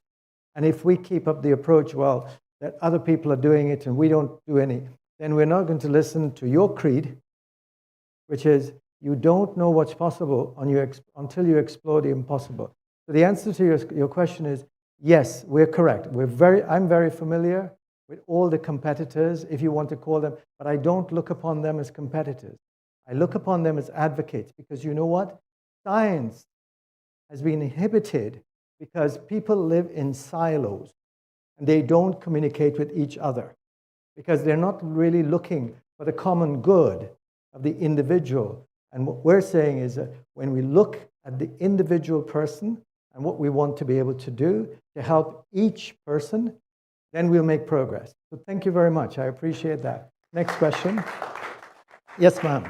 And if we keep up the approach, well, that other people are doing it and we don't do any, then we're not going to listen to your creed, which is you don't know what's possible until you explore the impossible. So the answer to your question is, yes, we're correct. I'm very familiar with all the competitors, if you want to call them, but I don't look upon them as competitors. I look upon them as advocates, because you know what? Science has been inhibited because people live in silos and they don't communicate with each other because they're not really looking for the common good of the individual. And what we're saying is that when we look at the individual person and what we want to be able to do to help each person, then we'll make progress. So thank you very much. I appreciate that. Next question. Yes, ma'am.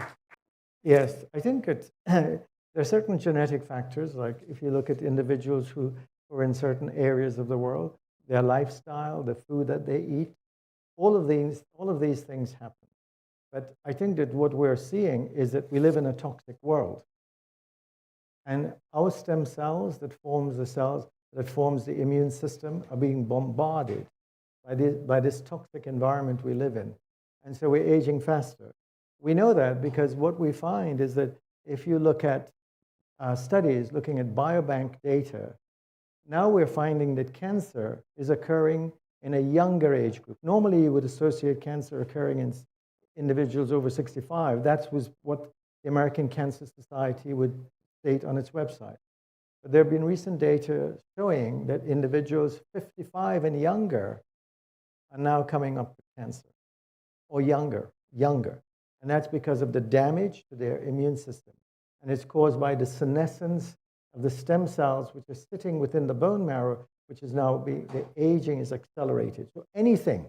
Yes, I think there are certain genetic factors, like if you look at individuals who are in certain areas of the world, their lifestyle, the food that they eat, all of these things happen. But I think that what we're seeing is that we live in a toxic world. And our stem cells that forms the cells, that forms the immune system, are being bombarded by this toxic environment we live in. And so we're aging faster. We know that because what we find is that if you look at studies looking at biobank data, now we're finding that cancer is occurring in a younger age group. Normally, you would associate cancer occurring in individuals over 65. That was what the American Cancer Society would state on its website. But there have been recent data showing that individuals 55 and younger are now coming up with cancer, or younger. And that's because of the damage to their immune system. And it's caused by the senescence of the stem cells which are sitting within the bone marrow, which is now the aging is accelerated. So anything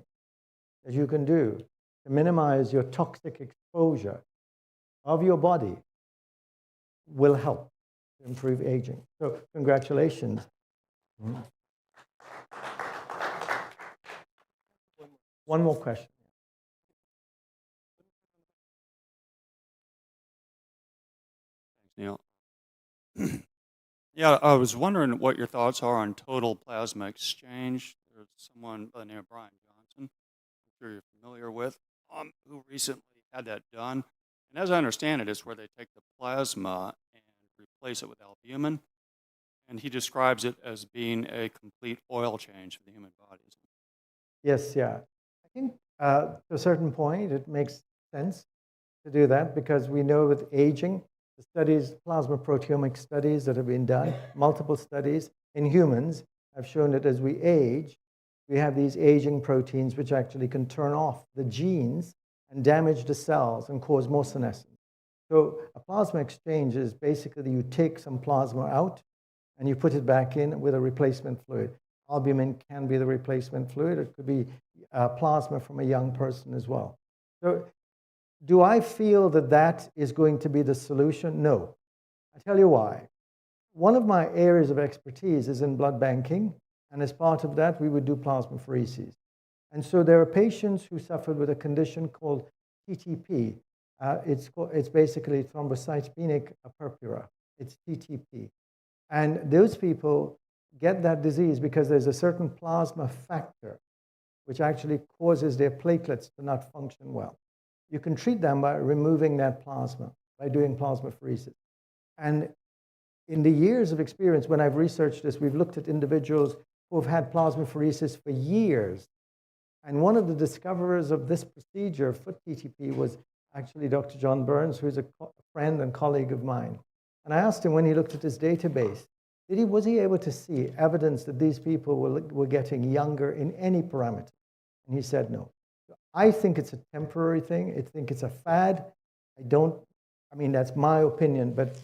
that you can do to minimize your toxic exposure of your body will help to improve aging. So congratulations. One more question. Neil. Yeah, I was wondering what your thoughts are on total plasma exchange. There's someone by the name of Brian Johnson, I'm sure you're familiar with, who recently had that done. And as I understand it, it's where they take the plasma and replace it with albumin. And he describes it as being a complete oil change for the human body. Yes, yeah. I think to a certain point, it makes sense to do that because we know with aging, the studies, plasma proteomic studies that have been done, multiple studies in humans have shown that as we age, we have these aging proteins which actually can turn off the genes and damage the cells and cause more senescence. So a plasma exchange is basically you take some plasma out and you put it back in with a replacement fluid. Albumin can be the replacement fluid. It could be plasma from a young person as well. So do I feel that that is going to be the solution? No. I tell you why. One of my areas of expertise is in blood banking, and as part of that, we would do plasmapheresis. And so there are patients who suffered with a condition called TTP. It's basically thrombocytopenic purpura. It's TTP. And those people get that disease because there's a certain plasma factor which actually causes their platelets to not function well. You can treat them by removing that plasma, by doing plasmapheresis. And in the years of experience, when I've researched this, we've looked at individuals who have had plasmapheresis for years. And one of the discoverers of this procedure for TTP was actually Dr. John Burns, who's a friend and colleague of mine. And I asked him when he looked at his database, was he able to see evidence that these people were getting younger in any parameter? And he said no. I think it's a temporary thing. I think it's a fad. I mean, that's my opinion, but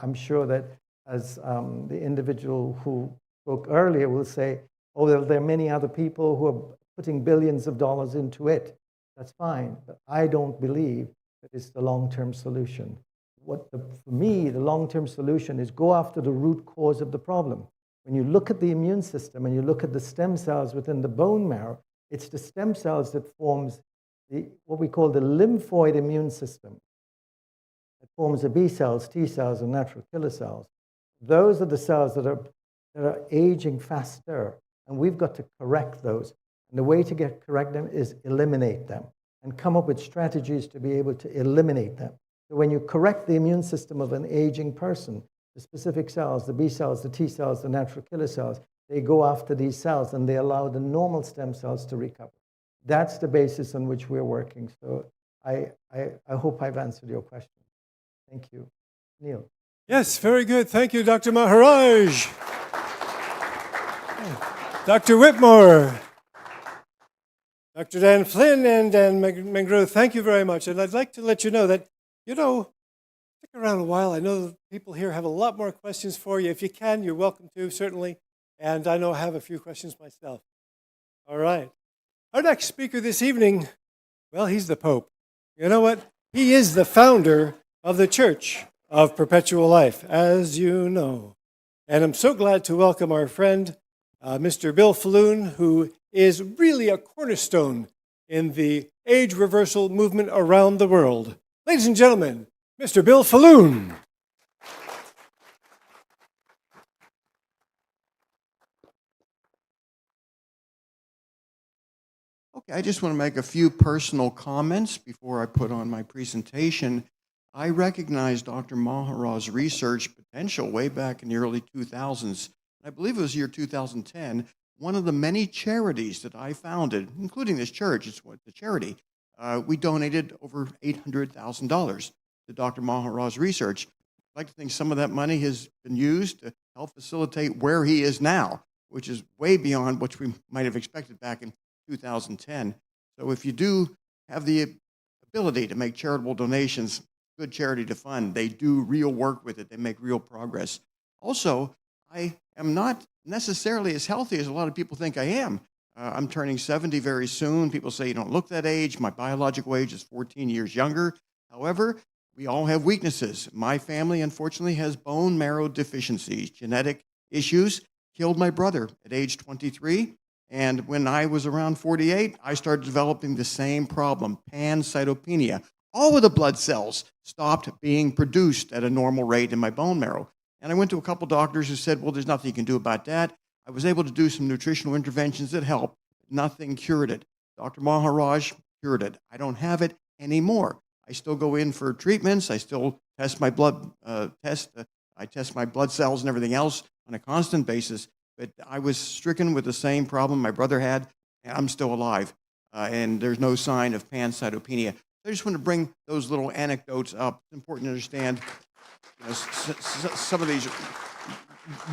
I'm sure that as the individual who spoke earlier will say, oh, there are many other people who are putting billions of dollars into it. That's fine, but I don't believe that it's the long-term solution. For me, the long-term solution is go after the root cause of the problem. When you look at the immune system and you look at the stem cells within the bone marrow, it's the stem cells that forms what we call the lymphoid immune system. It forms the B cells, T cells, and natural killer cells. Those are the cells that are aging faster, and we've got to correct those. And the way to correct them is eliminate them and come up with strategies to be able to eliminate them. So when you correct the immune system of an aging person, the specific cells, the B cells, the T cells, the natural killer cells, they go after these cells and they allow the normal stem cells to recover. That's the basis on which we're working. So I hope I've answered your question. Thank you. Neil. Yes, very good. Thank you, Dr. Maharaj. Dr. Whittemore. Dr. Dan Flynn and Dan Mengro, thank you very much. And I'd like to let you know that, stick around a while. I know people here have a lot more questions for you. If you can, you're welcome to, certainly. And I know I have a few questions myself. All right. Our next speaker this evening, well, he's the Pope. You know what? He is the founder of the Church of Perpetual Life, as you know. And I'm so glad to welcome our friend, Mr. Bill Faloon, who is really a cornerstone in the age reversal movement around the world. Ladies and gentlemen, Mr. Bill Faloon. I just want to make a few personal comments before I put on my presentation. I recognized Dr. Maharaj's research potential way back in the early 2000s. I believe it was year 2010. One of the many charities that I founded, including this church, it's what the charity, we donated over $800,000 to Dr. Maharaj's research. I'd like to think some of that money has been used to help facilitate where he is now, which is way beyond what we might have expected back in 2010. So if you do have the ability to make charitable donations, good charity to fund, they do real work with it. They make real progress. Also, I am not necessarily as healthy as a lot of people think I am. I'm turning 70 very soon. People say you don't look that age. My biological age is 14 years younger. However, we all have weaknesses. My family, unfortunately, has bone marrow deficiencies, genetic issues. Killed my brother at age 23. And when I was around 48, I started developing the same problem, pancytopenia. All of the blood cells stopped being produced at a normal rate in my bone marrow. And I went to a couple doctors who said, well, there's nothing you can do about that. I was able to do some nutritional interventions that helped. Nothing cured it. Dr. Maharaj cured it. I don't have it anymore. I still go in for treatments. I still test my blood I test my blood cells and everything else on a constant basis. But I was stricken with the same problem my brother had, and I'm still alive. And there's no sign of pancytopenia. I just want to bring those little anecdotes up. It's important to understand some of these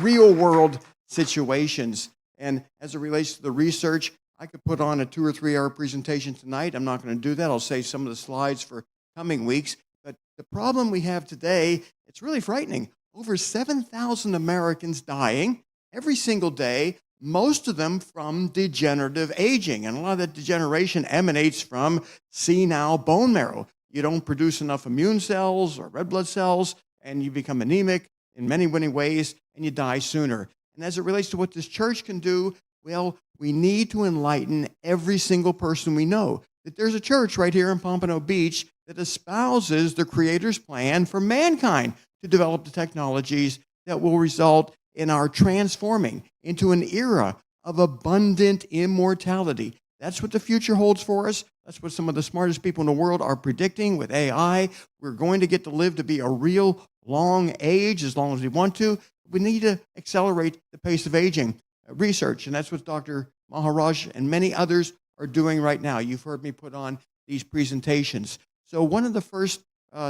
real-world situations. And as it relates to the research, I could put on a 2 or 3 hour presentation tonight. I'm not going to do that. I'll save some of the slides for coming weeks. But the problem we have today, it's really frightening. Over 7,000 Americans dying every single day, most of them from degenerative aging. And a lot of that degeneration emanates from senile bone marrow. You don't produce enough immune cells or red blood cells, and you become anemic in many, many ways, and you die sooner. And as it relates to what this church can do, well, we need to enlighten every single person we know that there's a church right here in Pompano Beach that espouses the Creator's plan for mankind to develop the technologies that will result in our transforming into an era of abundant immortality. That's what the future holds for us. That's what some of the smartest people in the world are predicting with AI. We're going to get to live to be a real long age as long as we want to. We need to accelerate the pace of aging research, and that's what Dr. Maharaj and many others are doing right now. You've heard me put on these presentations. So one of the first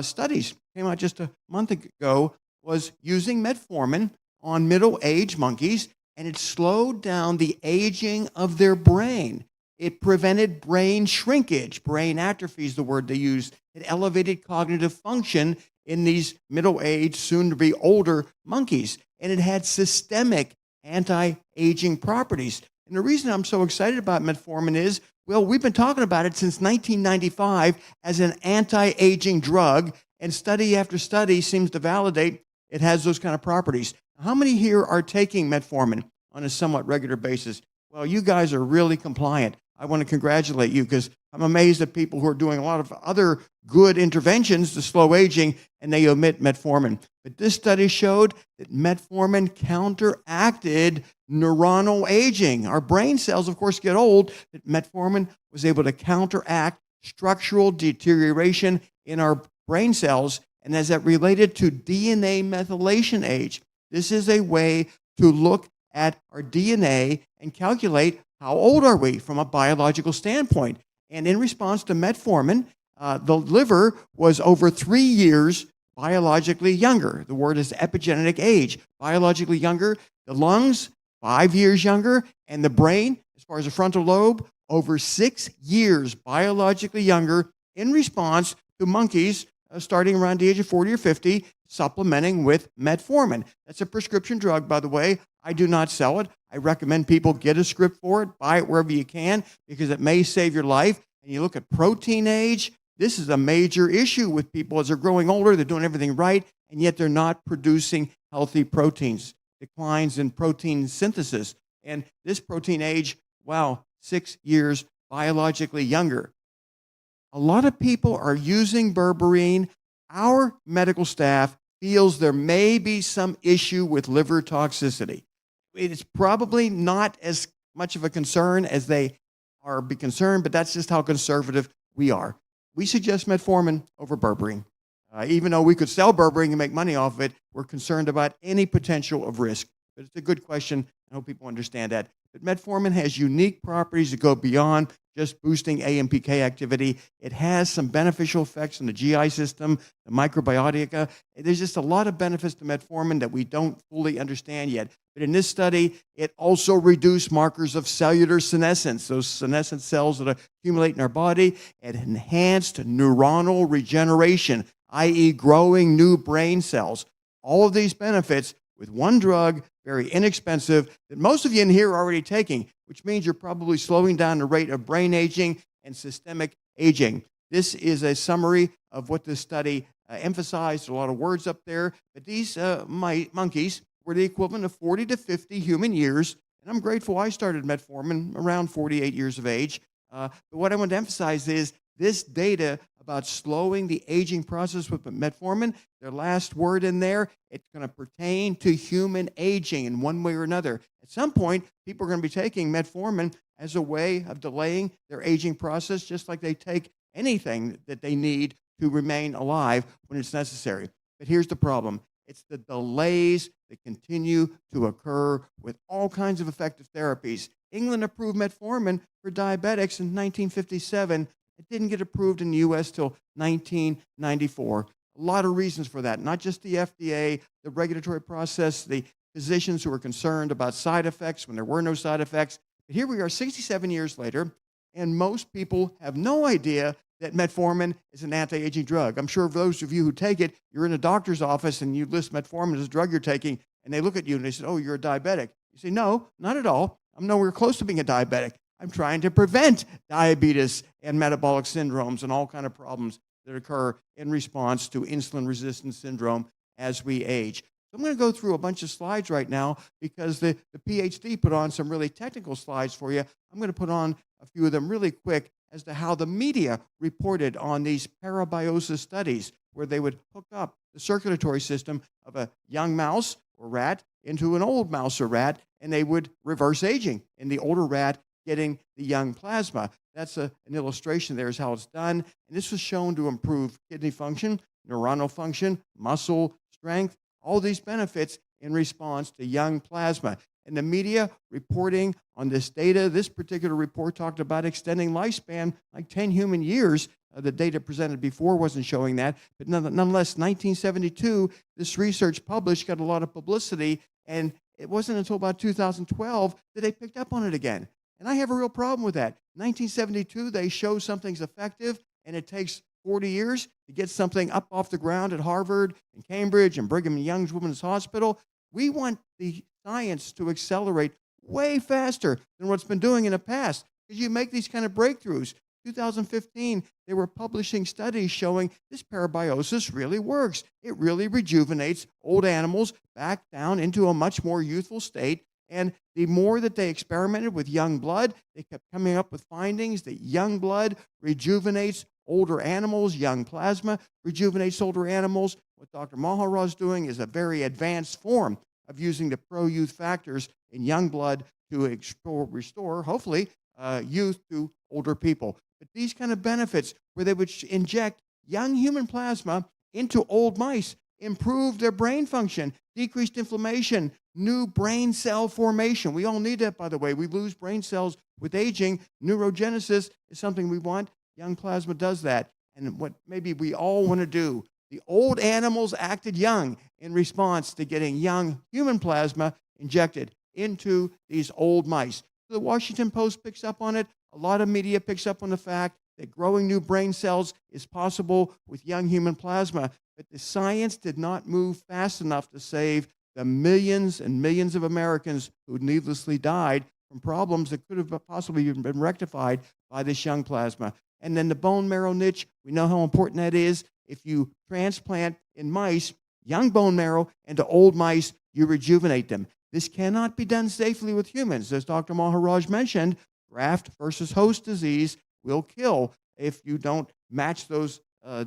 studies came out just a month ago was using metformin on middle-aged monkeys, and it slowed down the aging of their brain. It prevented brain shrinkage. Brain atrophy is the word they use. It elevated cognitive function in these middle-aged, soon-to-be older monkeys, and it had systemic anti-aging properties. And the reason I'm so excited about metformin is, well, we've been talking about it since 1995 as an anti-aging drug, and study after study seems to validate it has those kind of properties. How many here are taking metformin on a somewhat regular basis? Well, you guys are really compliant. I want to congratulate you because I'm amazed at people who are doing a lot of other good interventions to slow aging and they omit metformin. But this study showed that metformin counteracted neuronal aging. Our brain cells, of course, get old, but metformin was able to counteract structural deterioration in our brain cells. And as that related to DNA methylation age, this is a way to look at our DNA and calculate how old are we from a biological standpoint. And in response to metformin, the liver was over 3 years biologically younger. The word is epigenetic age, biologically younger. The lungs, 5 years younger. And the brain, as far as the frontal lobe, over 6 years biologically younger in response to monkeys starting around the age of 40 or 50, supplementing with metformin. That's a prescription drug, by the way. I do not sell it. I recommend people get a script for it, buy it wherever you can, because it may save your life. And you look at protein age, this is a major issue with people as they're growing older, they're doing everything right, and yet they're not producing healthy proteins, declines in protein synthesis. And this protein age, wow, 6 years biologically younger. A lot of people are using berberine. Our medical staff feels there may be some issue with liver toxicity. It's probably not as much of a concern as they or be concerned, but that's just how conservative we are. We suggest metformin over berberine. Even though we could sell berberine and make money off of it, we're concerned about any potential of risk. But it's a good question. I hope people understand that. But metformin has unique properties that go beyond just boosting AMPK activity. It has some beneficial effects on the GI system, the microbiota. There's just a lot of benefits to metformin that we don't fully understand yet. But in this study, it also reduced markers of cellular senescence, those senescent cells that accumulate in our body. It enhanced neuronal regeneration, i.e. growing new brain cells. All of these benefits with one drug, very inexpensive, that most of you in here are already taking, which means you're probably slowing down the rate of brain aging and systemic aging. This is a summary of what this study emphasized. A lot of words up there, but these monkeys were the equivalent of 40 to 50 human years, and I'm grateful I started metformin around 48 years of age. But what I want to emphasize is this data about slowing the aging process with metformin, their last word in there, it's going to pertain to human aging in one way or another. At some point, people are going to be taking metformin as a way of delaying their aging process, just like they take anything that they need to remain alive when it's necessary. But here's the problem. It's the delays that continue to occur with all kinds of effective therapies. England approved metformin for diabetics in 1957. It didn't get approved in the U.S. till 1994. A lot of reasons for that, not just the FDA, the regulatory process, the physicians who were concerned about side effects when there were no side effects. But here we are 67 years later, and most people have no idea that metformin is an anti-aging drug. I'm sure for those of you who take it, you're in a doctor's office and you list metformin as a drug you're taking, and they look at you and they say, oh, you're a diabetic. You say, no, not at all. I'm nowhere close to being a diabetic. I'm trying to prevent diabetes and metabolic syndromes and all kinds of problems that occur in response to insulin-resistant syndrome as we age. So I'm going to go through a bunch of slides right now because the PhD put on some really technical slides for you. I'm going to put on a few of them really quick as to how the media reported on these parabiosis studies where they would hook up the circulatory system of a young mouse or rat into an old mouse or rat, and they would reverse aging in the older rat getting the young plasma. That's an illustration there is how it's done. And this was shown to improve kidney function, neuronal function, muscle strength, all these benefits in response to young plasma. And the media reporting on this data, this particular report talked about extending lifespan like 10 human years. The data presented before wasn't showing that. But nonetheless, 1972, this research published, got a lot of publicity. And it wasn't until about 2012 that they picked up on it again. And I have a real problem with that. 1972, they show something's effective, and it takes 40 years to get something up off the ground at Harvard and Cambridge and Brigham and Young Women's Hospital. We want the science to accelerate way faster than what's been doing in the past because you make these kind of breakthroughs. 2015, they were publishing studies showing this parabiosis really works. It really rejuvenates old animals back down into a much more youthful state. And the more that they experimented with young blood, they kept coming up with findings that young blood rejuvenates older animals, young plasma rejuvenates older animals. What Dr. Maharaj is doing is a very advanced form of using the pro-youth factors in young blood to restore, hopefully, youth to older people. But these kind of benefits where they would inject young human plasma into old mice, improve their brain function, decreased inflammation, new brain cell formation. We all need that, by the way. We lose brain cells with aging. Neurogenesis is something we want. Young plasma does that. And what maybe we all want to do, the old animals acted young in response to getting young human plasma injected into these old mice. So the Washington Post picks up on it. A lot of media picks up on the fact that growing new brain cells is possible with young human plasma. But the science did not move fast enough to save the millions and millions of Americans who needlessly died from problems that could have possibly been rectified by this young plasma. And then the bone marrow niche, we know how important that is. If you transplant in mice young bone marrow into old mice, you rejuvenate them. This cannot be done safely with humans. As Dr. Maharaj mentioned, graft versus host disease will kill if you don't match those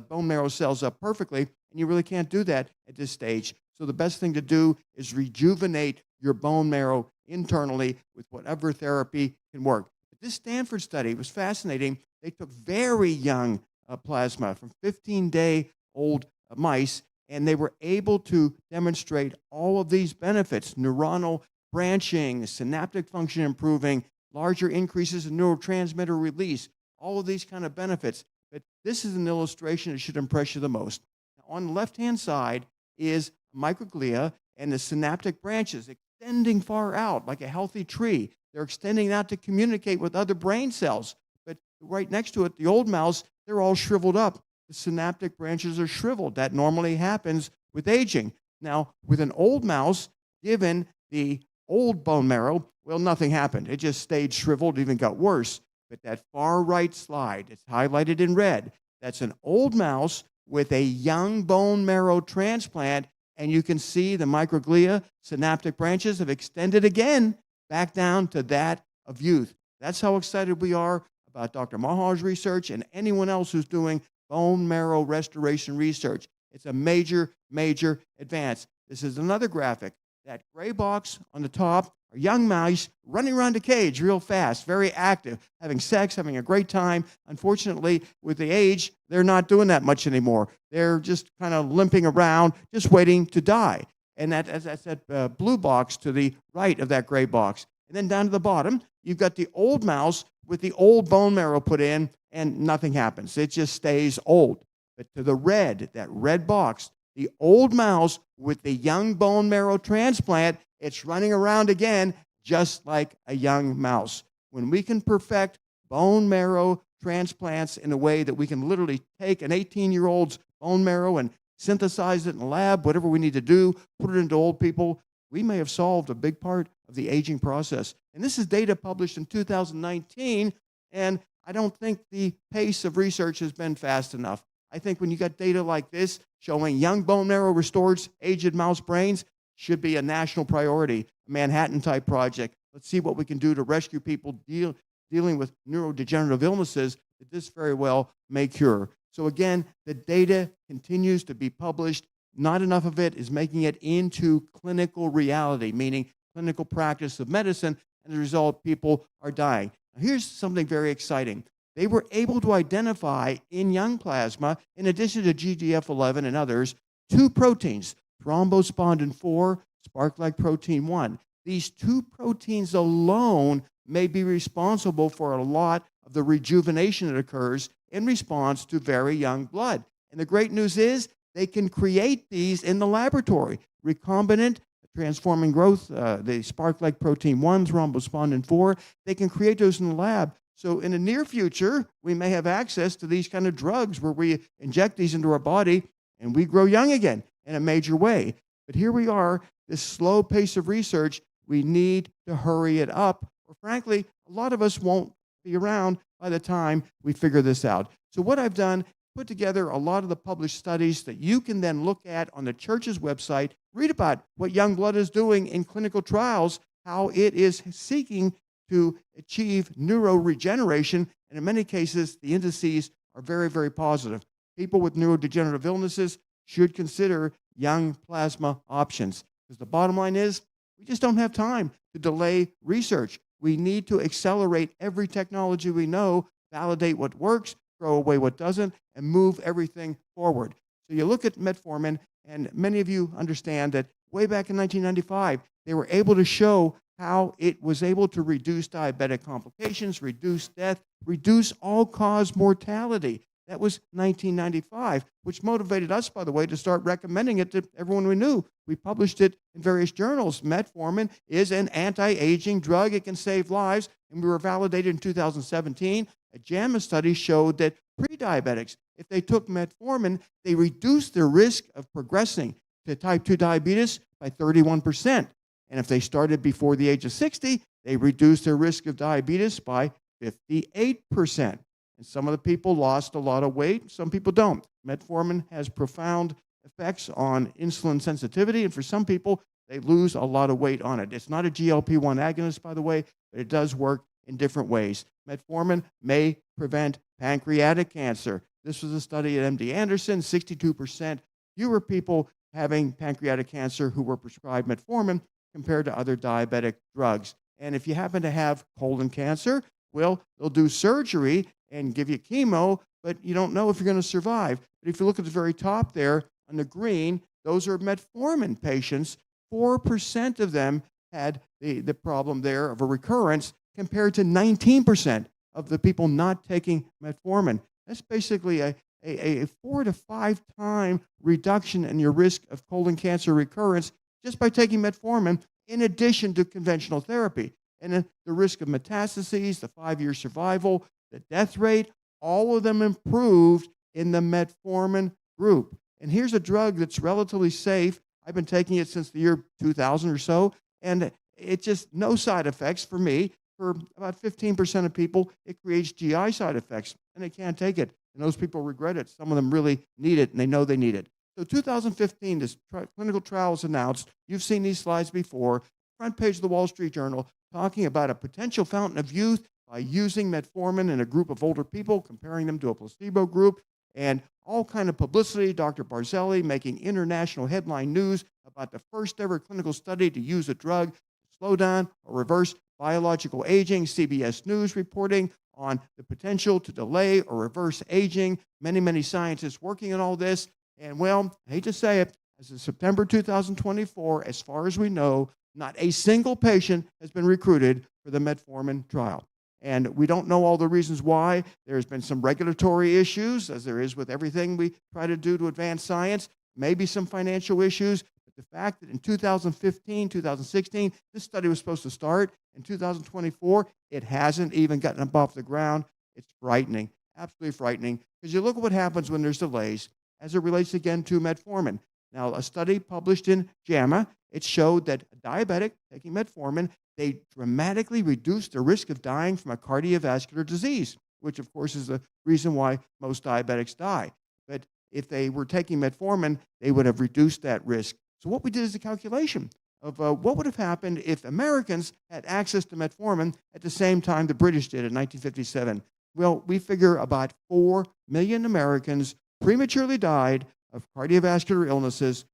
bone marrow cells up perfectly, and you really can't do that at this stage. So the best thing to do is rejuvenate your bone marrow internally with whatever therapy can work. But this Stanford study was fascinating. They took very young plasma from 15-day-old mice, and they were able to demonstrate all of these benefits: neuronal branching, synaptic function improving, larger increases in neurotransmitter release, all of these kind of benefits. But this is an illustration that should impress you the most. Now, on the left-hand side is microglia and the synaptic branches extending far out like a healthy tree. They're extending out to communicate with other brain cells. But right next to it, the old mouse, they're all shriveled up. The synaptic branches are shriveled. That normally happens with aging. Now, with an old mouse, given the old bone marrow, well, nothing happened. It just stayed shriveled, even got worse. But that far right slide, it's highlighted in red. That's an old mouse with a young bone marrow transplant, and you can see the microglia, synaptic branches have extended again back down to that of youth. That's how excited we are about Dr. Maharaj's research and anyone else who's doing bone marrow restoration research. It's a major, major advance. This is another graphic. That gray box on the top are young mice running around the cage real fast, very active, having sex, having a great time. Unfortunately, with the age, they're not doing that much anymore. They're just kind of limping around, just waiting to die. And that's that blue box to the right of that gray box. And then down to the bottom, you've got the old mouse with the old bone marrow put in, and nothing happens. It just stays old. But to the red, that red box, the old mouse with the young bone marrow transplant, it's running around again just like a young mouse. When we can perfect bone marrow transplants in a way that we can literally take an 18-year-old's bone marrow and synthesize it in the lab, whatever we need to do, put it into old people, we may have solved a big part of the aging process. And this is data published in 2019, and I don't think the pace of research has been fast enough. I think when you got data like this showing young bone marrow restores aged mouse brains, should be a national priority, a Manhattan-type project. Let's see what we can do to rescue people dealing with neurodegenerative illnesses that this very well may cure. So again, the data continues to be published. Not enough of it is making it into clinical reality, meaning clinical practice of medicine, and as a result, people are dying. Now, here's something very exciting. They were able to identify in young plasma, in addition to GDF11 and others, 2 proteins, thrombospondin 4, spark-like protein 1. These 2 proteins alone may be responsible for a lot of the rejuvenation that occurs in response to very young blood. And the great news is they can create these in the laboratory. Recombinant transforming growth, the spark-like protein 1, thrombospondin 4, they can create those in the lab. So in the near future, we may have access to these kind of drugs where we inject these into our body and we grow young again in a major way. But here we are, this slow pace of research, we need to hurry it up, or frankly, a lot of us won't be around by the time we figure this out. So what I've done, put together a lot of the published studies that you can then look at on the church's website, read about what Young Blood is doing in clinical trials, how it is seeking to achieve neuroregeneration, and in many cases, the indices are very, very positive. People with neurodegenerative illnesses should consider young plasma options, because the bottom line is we just don't have time to delay research. We need to accelerate every technology we know, validate what works, throw away what doesn't, and move everything forward. So you look at metformin, and many of you understand that way back in 1995, they were able to show how it was able to reduce diabetic complications, reduce death, reduce all-cause mortality. That was 1995, which motivated us, by the way, to start recommending it to everyone we knew. We published it in various journals. Metformin is an anti-aging drug. It can save lives, and we were validated in 2017. A JAMA study showed that pre-diabetics, if they took metformin, they reduced their risk of progressing to type 2 diabetes by 31%. And if they started before the age of 60, they reduced their risk of diabetes by 58%. And some of the people lost a lot of weight, some people don't. Metformin has profound effects on insulin sensitivity, and for some people, they lose a lot of weight on it. It's not a GLP-1 agonist, by the way, but it does work in different ways. Metformin may prevent pancreatic cancer. This was a study at MD Anderson, 62% fewer people having pancreatic cancer who were prescribed metformin compared to other diabetic drugs. And if you happen to have colon cancer, Well, they'll do surgery and give you chemo, but you don't know if you're going to survive. But if you look at the very top there on the green, those are metformin patients. 4% of them had the problem there of a recurrence compared to 19% of the people not taking metformin. That's basically a 4 to 5 time reduction in your risk of colon cancer recurrence just by taking metformin in addition to conventional therapy. And then the risk of metastases, the 5-year survival, the death rate, all of them improved in the metformin group. And here's a drug that's relatively safe. I've been taking it since the year 2000 or so, and it just no side effects for me. For about 15% of people, it creates GI side effects, and they can't take it. And those people regret it. Some of them really need it, and they know they need it. So 2015, this clinical trial was announced. You've seen these slides before. Front page of the Wall Street Journal talking about a potential fountain of youth by using metformin in a group of older people, comparing them to a placebo group, and all kind of publicity. Dr. Barzilai making international headline news about the first ever clinical study to use a drug to slow down or reverse biological aging. CBS News reporting on the potential to delay or reverse aging. Many, many scientists working on all this. And well, I hate to say it, as of September 2024, as far as we know, not a single patient has been recruited for the metformin trial. And we don't know all the reasons why. There's been some regulatory issues, as there is with everything we try to do to advance science, maybe some financial issues. But the fact that in 2015, 2016, this study was supposed to start. In 2024, it hasn't even gotten up off the ground. It's frightening, absolutely frightening, because you look at what happens when there's delays as it relates again to metformin. Now, a study published in JAMA, it showed that a diabetic taking metformin, they dramatically reduced the risk of dying from a cardiovascular disease, which of course is the reason why most diabetics die. But if they were taking metformin, they would have reduced that risk. So what we did is a calculation of what would have happened if Americans had access to metformin at the same time the British did in 1957. Well, we figure about 4 million Americans prematurely died of cardiovascular illnesses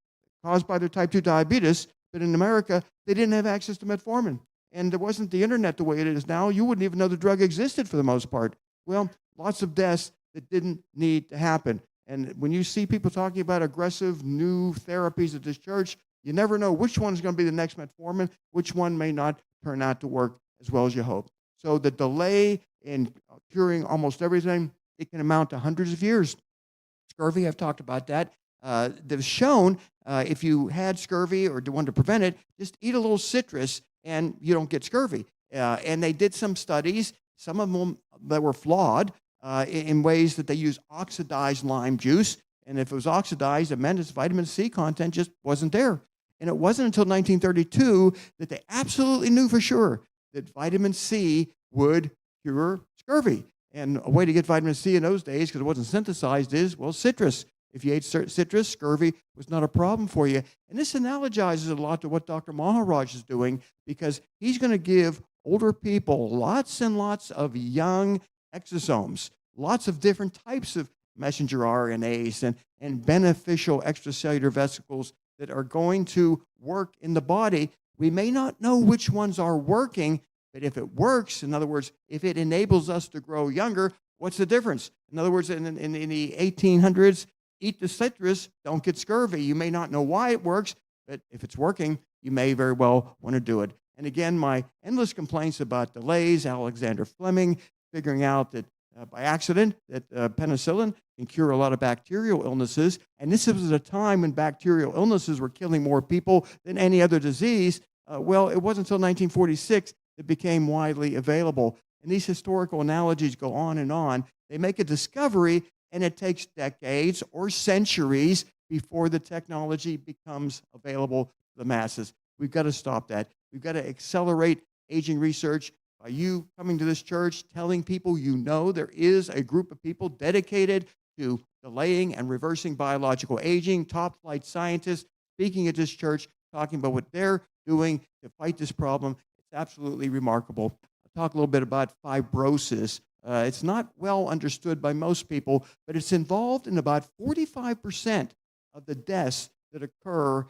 caused by their type 2 diabetes, but in America, they didn't have access to metformin. And there wasn't the internet the way it is now. You wouldn't even know the drug existed for the most part. Well, lots of deaths that didn't need to happen. And when you see people talking about aggressive new therapies at this church, you never know which one's going to be the next metformin, which one may not turn out to work as well as you hope. So the delay in curing almost everything, it can amount to hundreds of years. Scurvy, I've talked about that. They've shown if you had scurvy or wanted to prevent it, just eat a little citrus and you don't get scurvy. And they did some studies, some of them that were flawed in ways that they used oxidized lime juice. And if it was oxidized, it meant its vitamin C content just wasn't there. And it wasn't until 1932 that they absolutely knew for sure that vitamin C would cure scurvy. And a way to get vitamin C in those days, because it wasn't synthesized, is, well, citrus. If you ate citrus, scurvy was not a problem for you. And this analogizes a lot to what Dr. Maharaj is doing, because he's going to give older people lots and lots of young exosomes, lots of different types of messenger RNAs and beneficial extracellular vesicles that are going to work in the body. We may not know which ones are working, but if it works, in other words, if it enables us to grow younger, what's the difference? In other words, in the 1800s, eat the citrus, don't get scurvy. You may not know why it works, but if it's working, you may very well want to do it. And again, my endless complaints about delays, Alexander Fleming figuring out that by accident that penicillin can cure a lot of bacterial illnesses. And this was at a time when bacterial illnesses were killing more people than any other disease. Well, it wasn't until 1946 that became widely available. And these historical analogies go on and on. They make a discovery, and it takes decades or centuries before the technology becomes available to the masses. We've got to stop that. We've got to accelerate aging research by you coming to this church, telling people you know there is a group of people dedicated to delaying and reversing biological aging, top-flight scientists speaking at this church, talking about what they're doing to fight this problem. It's absolutely remarkable. I'll talk a little bit about fibrosis. It's not well understood by most people, but it's involved in about 45% of the deaths that occur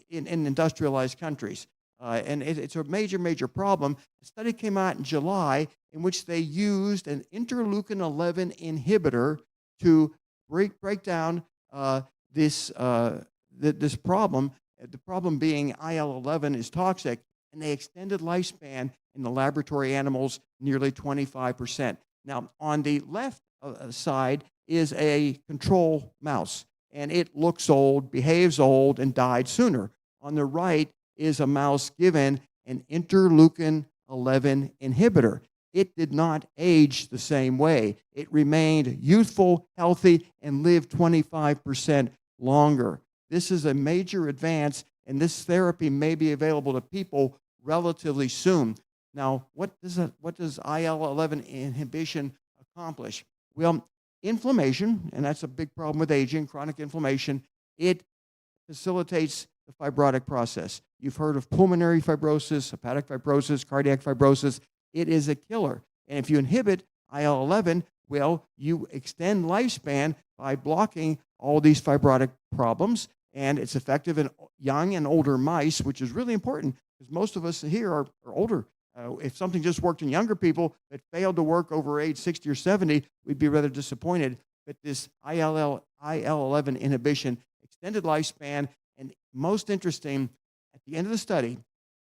in industrialized countries. and it's a major, major problem. A study came out in July in which they used an interleukin-11 inhibitor to break down this problem. The problem being IL-11 is toxic, and they extended lifespan in the laboratory animals nearly 25%. Now, on the left side is a control mouse, and it looks old, behaves old, and died sooner. On the right is a mouse given an interleukin-11 inhibitor. It did not age the same way. It remained youthful, healthy, and lived 25% longer. This is a major advance, and this therapy may be available to people relatively soon. Now, what does IL-11 inhibition accomplish? Well, inflammation, and that's a big problem with aging, chronic inflammation, it facilitates the fibrotic process. You've heard of pulmonary fibrosis, hepatic fibrosis, cardiac fibrosis. It is a killer. And if you inhibit IL-11, well, you extend lifespan by blocking all these fibrotic problems, and it's effective in young and older mice, which is really important because most of us here are older. If something just worked in younger people that failed to work over age 60 or 70, we'd be rather disappointed. But this IL-11 inhibition, extended lifespan, and most interesting, at the end of the study,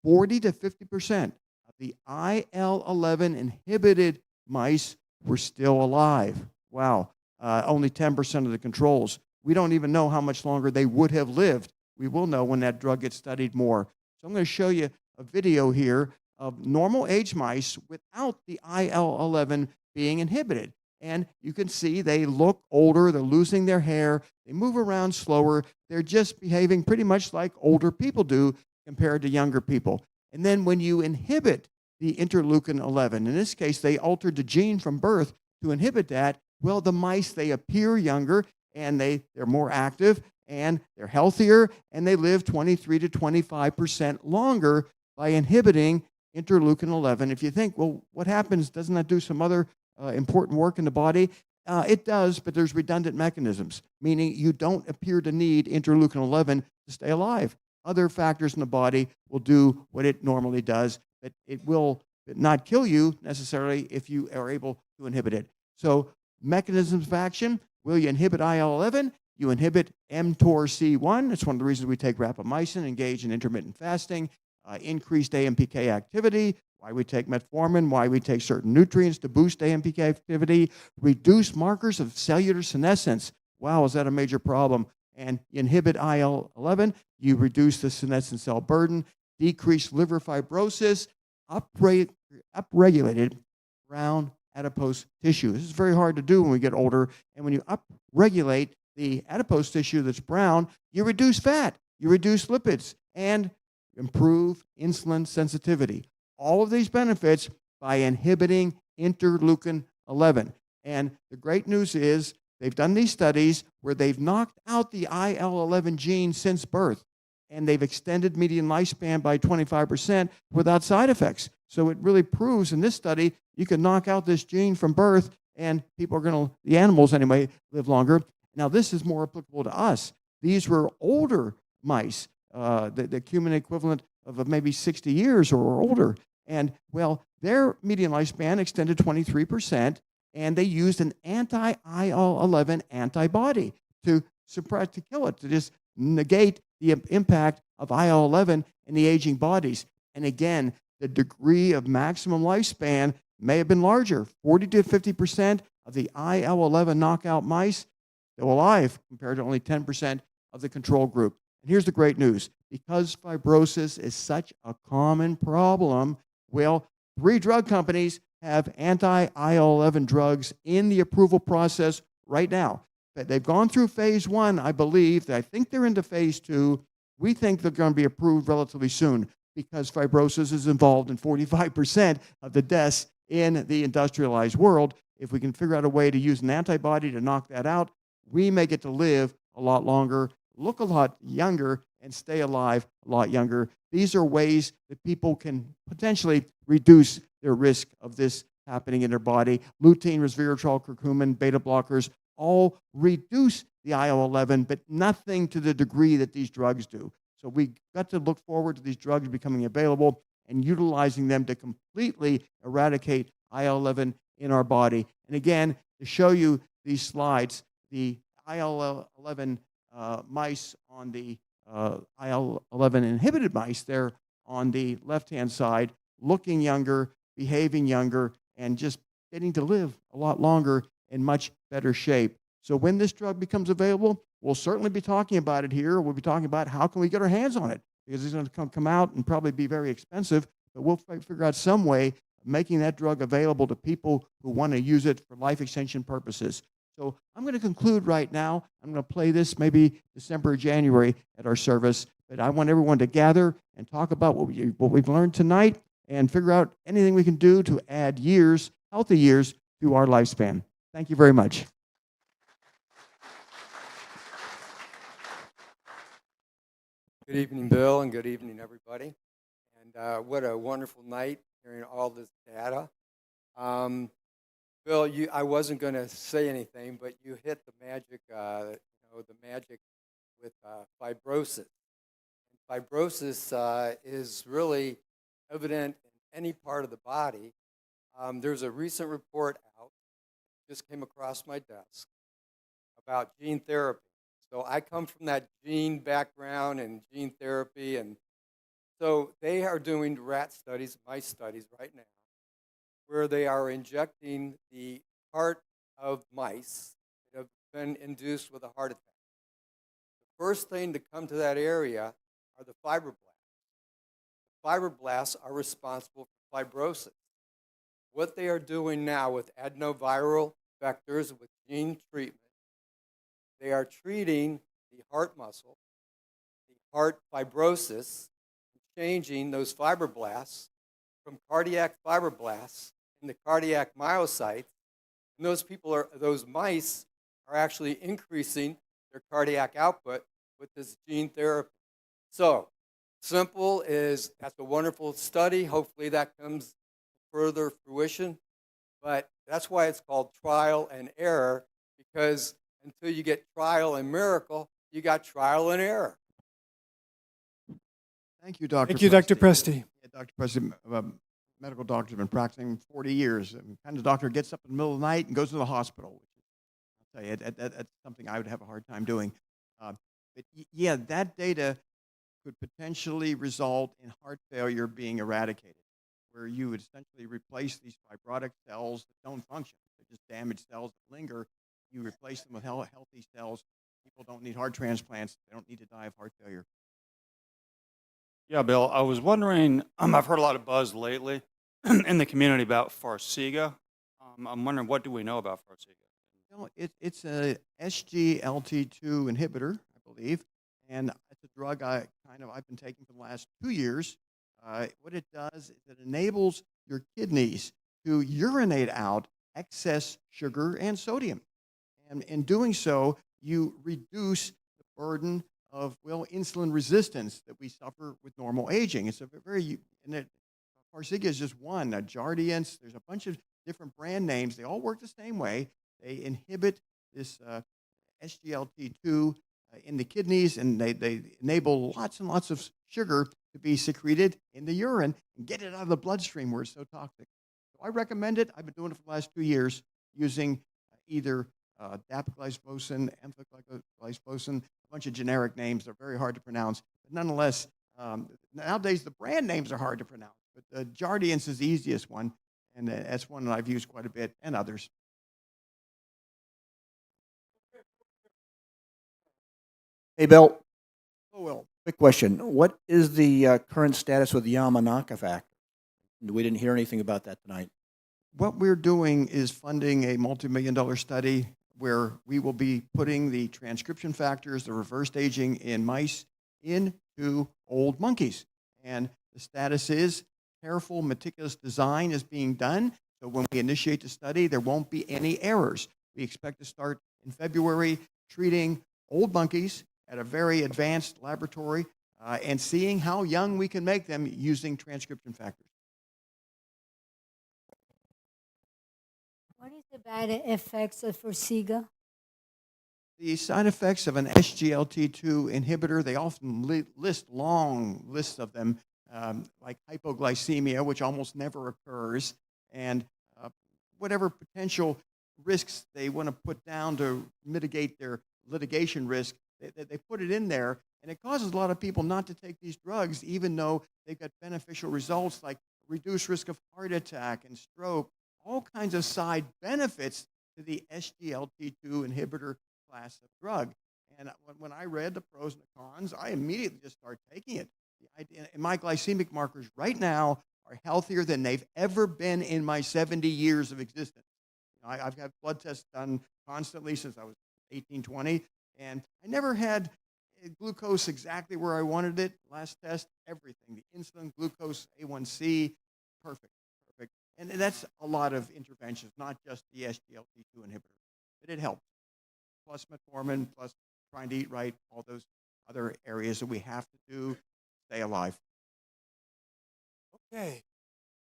40 to 50% of the IL-11 inhibited mice were still alive. Wow. Only 10% of the controls. We don't even know how much longer they would have lived. We will know when that drug gets studied more. So I'm going to show you a video here of normal age mice without the IL-11 being inhibited. And you can see they look older, they're losing their hair, they move around slower, they're just behaving pretty much like older people do compared to younger people. And then when you inhibit the interleukin-11, in this case they altered the gene from birth to inhibit that, well, the mice, they appear younger, and they're more active, and they're healthier, and they live 23 to 25% longer by inhibiting interleukin-11. If you think, well, what happens? Doesn't that do some other important work in the body? It does, but there's redundant mechanisms, meaning you don't appear to need interleukin-11 to stay alive. Other factors in the body will do what it normally does, but it will not kill you necessarily if you are able to inhibit it. So mechanisms of action, will you inhibit IL-11? You inhibit mTORC1. That's one of the reasons we take rapamycin, engage in intermittent fasting, increased AMPK activity, why we take metformin, why we take certain nutrients to boost AMPK activity, reduce markers of cellular senescence. Wow, is that a major problem? And you inhibit IL-11, you reduce the senescent cell burden, decrease liver fibrosis, upregulated brown adipose tissue. This is very hard to do when we get older, and when you upregulate the adipose tissue that's brown, you reduce fat, you reduce lipids, and improve insulin sensitivity. All of these benefits by inhibiting interleukin-11. And the great news is they've done these studies where they've knocked out the IL-11 gene since birth, and they've extended median lifespan by 25% without side effects. So it really proves in this study you can knock out this gene from birth, and people are going to, the animals anyway, live longer. Now this is more applicable to us. These were older mice, the human equivalent of maybe 60 years or older. And well, their median lifespan extended 23%, and they used an anti-IL-11 antibody to suppress, to kill it, to just negate the impact of IL-11 in the aging bodies. And again, the degree of maximum lifespan may have been larger. 40 to 50% of the IL-11 knockout mice still alive compared to only 10% of the control group. And here's the great news. Because fibrosis is such a common problem, well, 3 drug companies have anti-IL-11 drugs in the approval process right now. They've gone through phase 1, I believe. I think they're into phase 2. We think they're going to be approved relatively soon because fibrosis is involved in 45% of the deaths in the industrialized world. If we can figure out a way to use an antibody to knock that out, we may get to live a lot longer, look a lot younger, and stay alive a lot younger. These are ways that people can potentially reduce their risk of this happening in their body. Lutein, resveratrol, curcumin, beta blockers all reduce the IL-11, but nothing to the degree that these drugs do. So we got to look forward to these drugs becoming available and utilizing them to completely eradicate IL-11 in our body. And again, to show you these slides, the IL-11 mice on the IL-11 inhibited mice there on the left-hand side, looking younger, behaving younger, and just getting to live a lot longer in much better shape. So when this drug becomes available, we'll certainly be talking about it here. We'll be talking about how can we get our hands on it, because it's going to come out and probably be very expensive, but we'll figure out some way of making that drug available to people who want to use it for life extension purposes. So I'm going to conclude right now. I'm going to play this maybe December or January at our service, but I want everyone to gather and talk about what we've learned tonight and figure out anything we can do to add years, healthy years, to our lifespan. Thank you very much. Good evening, Bill, and good evening, everybody. And what a wonderful night hearing all this data. Bill, I wasn't going to say anything, but you hit the magic, the magic with fibrosis. And fibrosis is really evident in any part of the body. There's a recent report out, just came across my desk, about gene therapy. So I come from that gene background and gene therapy, and so they are doing rat studies, mice studies right now, where they are injecting the heart of mice that have been induced with a heart attack. The first thing to come to that area are the fibroblasts. The fibroblasts are responsible for fibrosis. What they are doing now with adenoviral vectors with gene treatment, they are treating the heart muscle, the heart fibrosis, changing those fibroblasts from cardiac fibroblasts into cardiac myocytes. And those mice are actually increasing their cardiac output with this gene therapy. So, simple is that's a wonderful study. Hopefully that comes to further fruition. But that's why it's called trial and error, because until you get trial and miracle, you got trial and error. Thank you, Dr. Thank you, Dr. Presti. Yeah, Dr. Presti, medical doctor, has been practicing 40 years. And kind of doctor gets up in the middle of the night and goes to the hospital. I'll tell you, that's something I would have a hard time doing. But yeah, that data could potentially result in heart failure being eradicated, where you would essentially replace these fibrotic cells that don't function. They're just damaged cells that linger. You replace them with healthy cells. People don't need heart transplants. They don't need to die of heart failure. Yeah, Bill, I was wondering, I've heard a lot of buzz lately in the community about Farxiga. I'm wondering, what do we know about Farxiga? You know, it's a SGLT2 inhibitor, I believe, and it's a drug I've been taking for the last 2 years. What it does is it enables your kidneys to urinate out excess sugar and sodium. And in doing so, you reduce the burden of, insulin resistance that we suffer with normal aging. It's a Farxiga is just one. Jardiance, there's a bunch of different brand names. They all work the same way. They inhibit this SGLT2 in the kidneys, and they enable lots and lots of sugar to be secreted in the urine and get it out of the bloodstream where it's so toxic. So I recommend it. I've been doing it for the last 2 years using either dapagliflozin, empagliflozin, a bunch of generic names. They're very hard to pronounce. But nonetheless, nowadays the brand names are hard to pronounce. But Jardiance is the easiest one, and that's one that I've used quite a bit, and others. Hey, Bill, Oh, well. quick question. What is the current status with the Yamanaka factor? We didn't hear anything about that tonight. What we're doing is funding a multi-million-dollar study where we will be putting the transcription factors, the reverse aging in mice, into old monkeys. And the status is careful, meticulous design is being done. So when we initiate the study, there won't be any errors. We expect to start in February treating old monkeys at a very advanced laboratory and seeing how young we can make them using transcription factors. What is the bad effects of Farxiga? the side effects of an SGLT2 inhibitor, they often list long lists of them, like hypoglycemia, which almost never occurs, and whatever potential risks they want to put down to mitigate their litigation risk, they put it in there, and it causes a lot of people not to take these drugs, even though they've got beneficial results like reduced risk of heart attack and stroke, all kinds of side benefits to the SGLT2 inhibitor class of drug. And when I read the pros and the cons, I immediately just started taking it. And my glycemic markers right now are healthier than they've ever been in my 70 years of existence. I've had blood tests done constantly since I was 18, 20, and I never had glucose exactly where I wanted it. Last test, everything. The insulin, glucose, A1C, perfect. And that's a lot of interventions, not just the SGLT2 inhibitor. But it helps. Plus metformin, plus trying to eat right, all those other areas that we have to do to stay alive. Okay.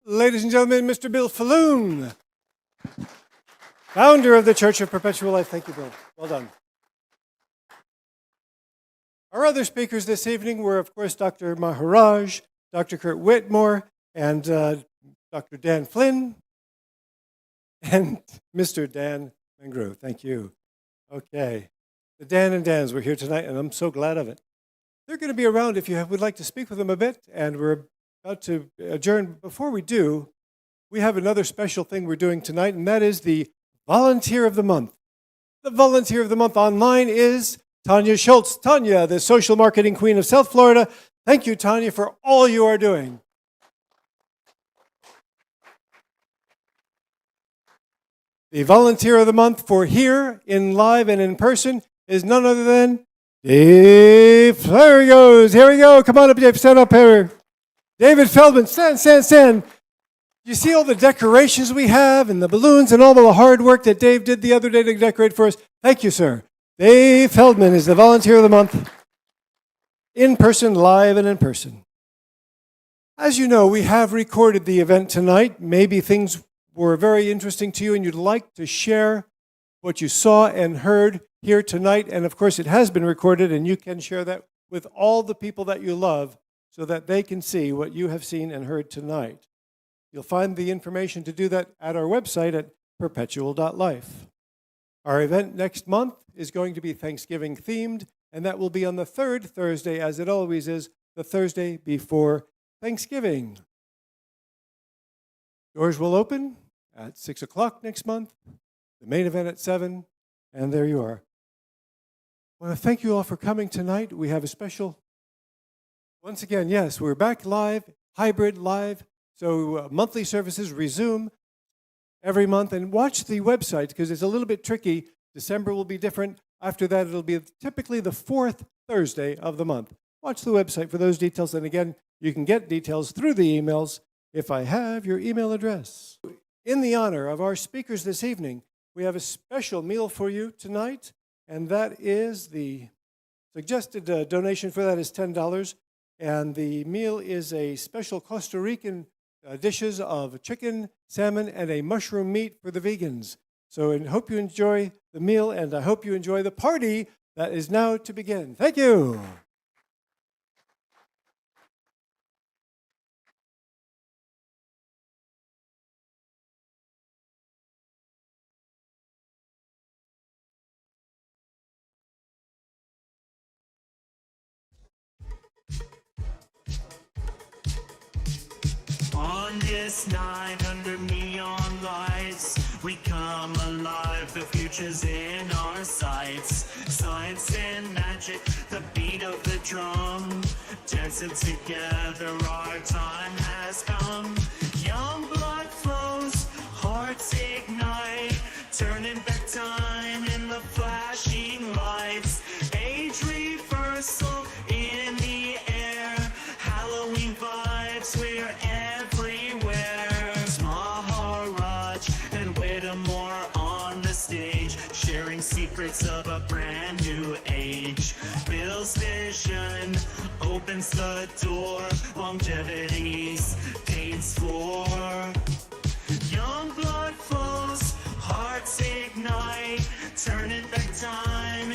Ladies and gentlemen, Mr. Bill Faloon, founder of the Church of Perpetual Life. Thank you, Bill. Well done. Our other speakers this evening were, of course, Dr. Maharaj, Dr. Kurt Whittemore, and Dr. Dan Flynn, and Mr. Dan Mengro. Thank you. Okay. The Dan and Dans were here tonight, and I'm so glad of it. They're going to be around if you would like to speak with them a bit, and we're about to adjourn. Before we do, we have another special thing we're doing tonight, and that is the Volunteer of the Month. The Volunteer of the Month online is Tanya Schultz. Tanya, the social marketing queen of South Florida. Thank you, Tanya, for all you are doing. The Volunteer of the Month for here, in live and in person, is none other than Dave. There he goes. Here we go. Come on up, Dave. Stand up here. David Feldman. Stand. You see all the decorations we have and the balloons and all the hard work that Dave did the other day to decorate for us? Thank you, sir. Dave Feldman is the Volunteer of the Month. In person, live and in person. As you know, we have recorded the event tonight. Maybe things were very interesting to you and you'd like to share what you saw and heard here tonight. And of course, it has been recorded and you can share that with all the people that you love so that they can see what you have seen and heard tonight. You'll find the information to do that at our website at perpetual.life. Our event next month is going to be Thanksgiving themed, and that will be on the third Thursday, as it always is, the Thursday before Thanksgiving. Doors will open at 6 o'clock next month, the main event at 7, and there you are. I want to thank you all for coming tonight. We have a special, once again, yes, we're back live, hybrid live, so monthly services resume every month, and watch the website because it's a little bit tricky. December will be different. After that, it'll be typically the fourth Thursday of the month. Watch the website for those details, and again, you can get details through the emails if I have your email address. In the honor of our speakers this evening, we have a special meal for you tonight, and that is the suggested donation for that is $10, and the meal is a special Costa Rican dishes of chicken, salmon, and a mushroom meat for the vegans. So I hope you enjoy the meal, and I hope you enjoy the party that is now to begin. Thank you. On this night under neon lights, we come alive, the future's in our sights. Science and magic, the beat of the drum, dancing together, our time has come. Young blood flows, hearts ignite, turning back time in the flashing lights. Age reversal in the air, Halloween vibes, we're everywhere. Maharaj and Whittemore on the stage, sharing secrets of a brand new age. Bill's vision opens the door, longevity's paints for. Young blood flows, hearts ignite, turning back time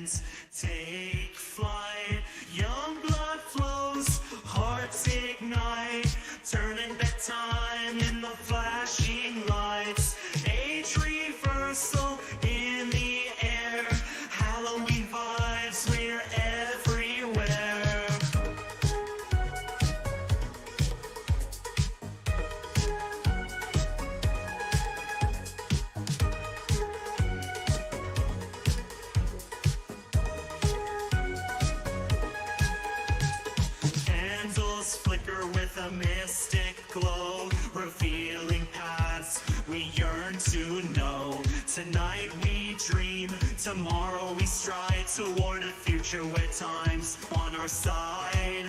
hands take flight. Young blood flows, hearts ignite, turning back time in the flashing lights. Age reversal in the air, Halloween vibes, we're everywhere. Candles flicker with a mystic glow, revealing paths we yearn to know. Tonight we dream, tomorrow we strive toward a future where time's on our side.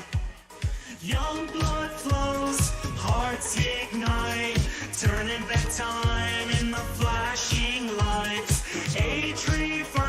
Young blood flows, hearts ignite, turning back time in the flashing lights. Age reverse.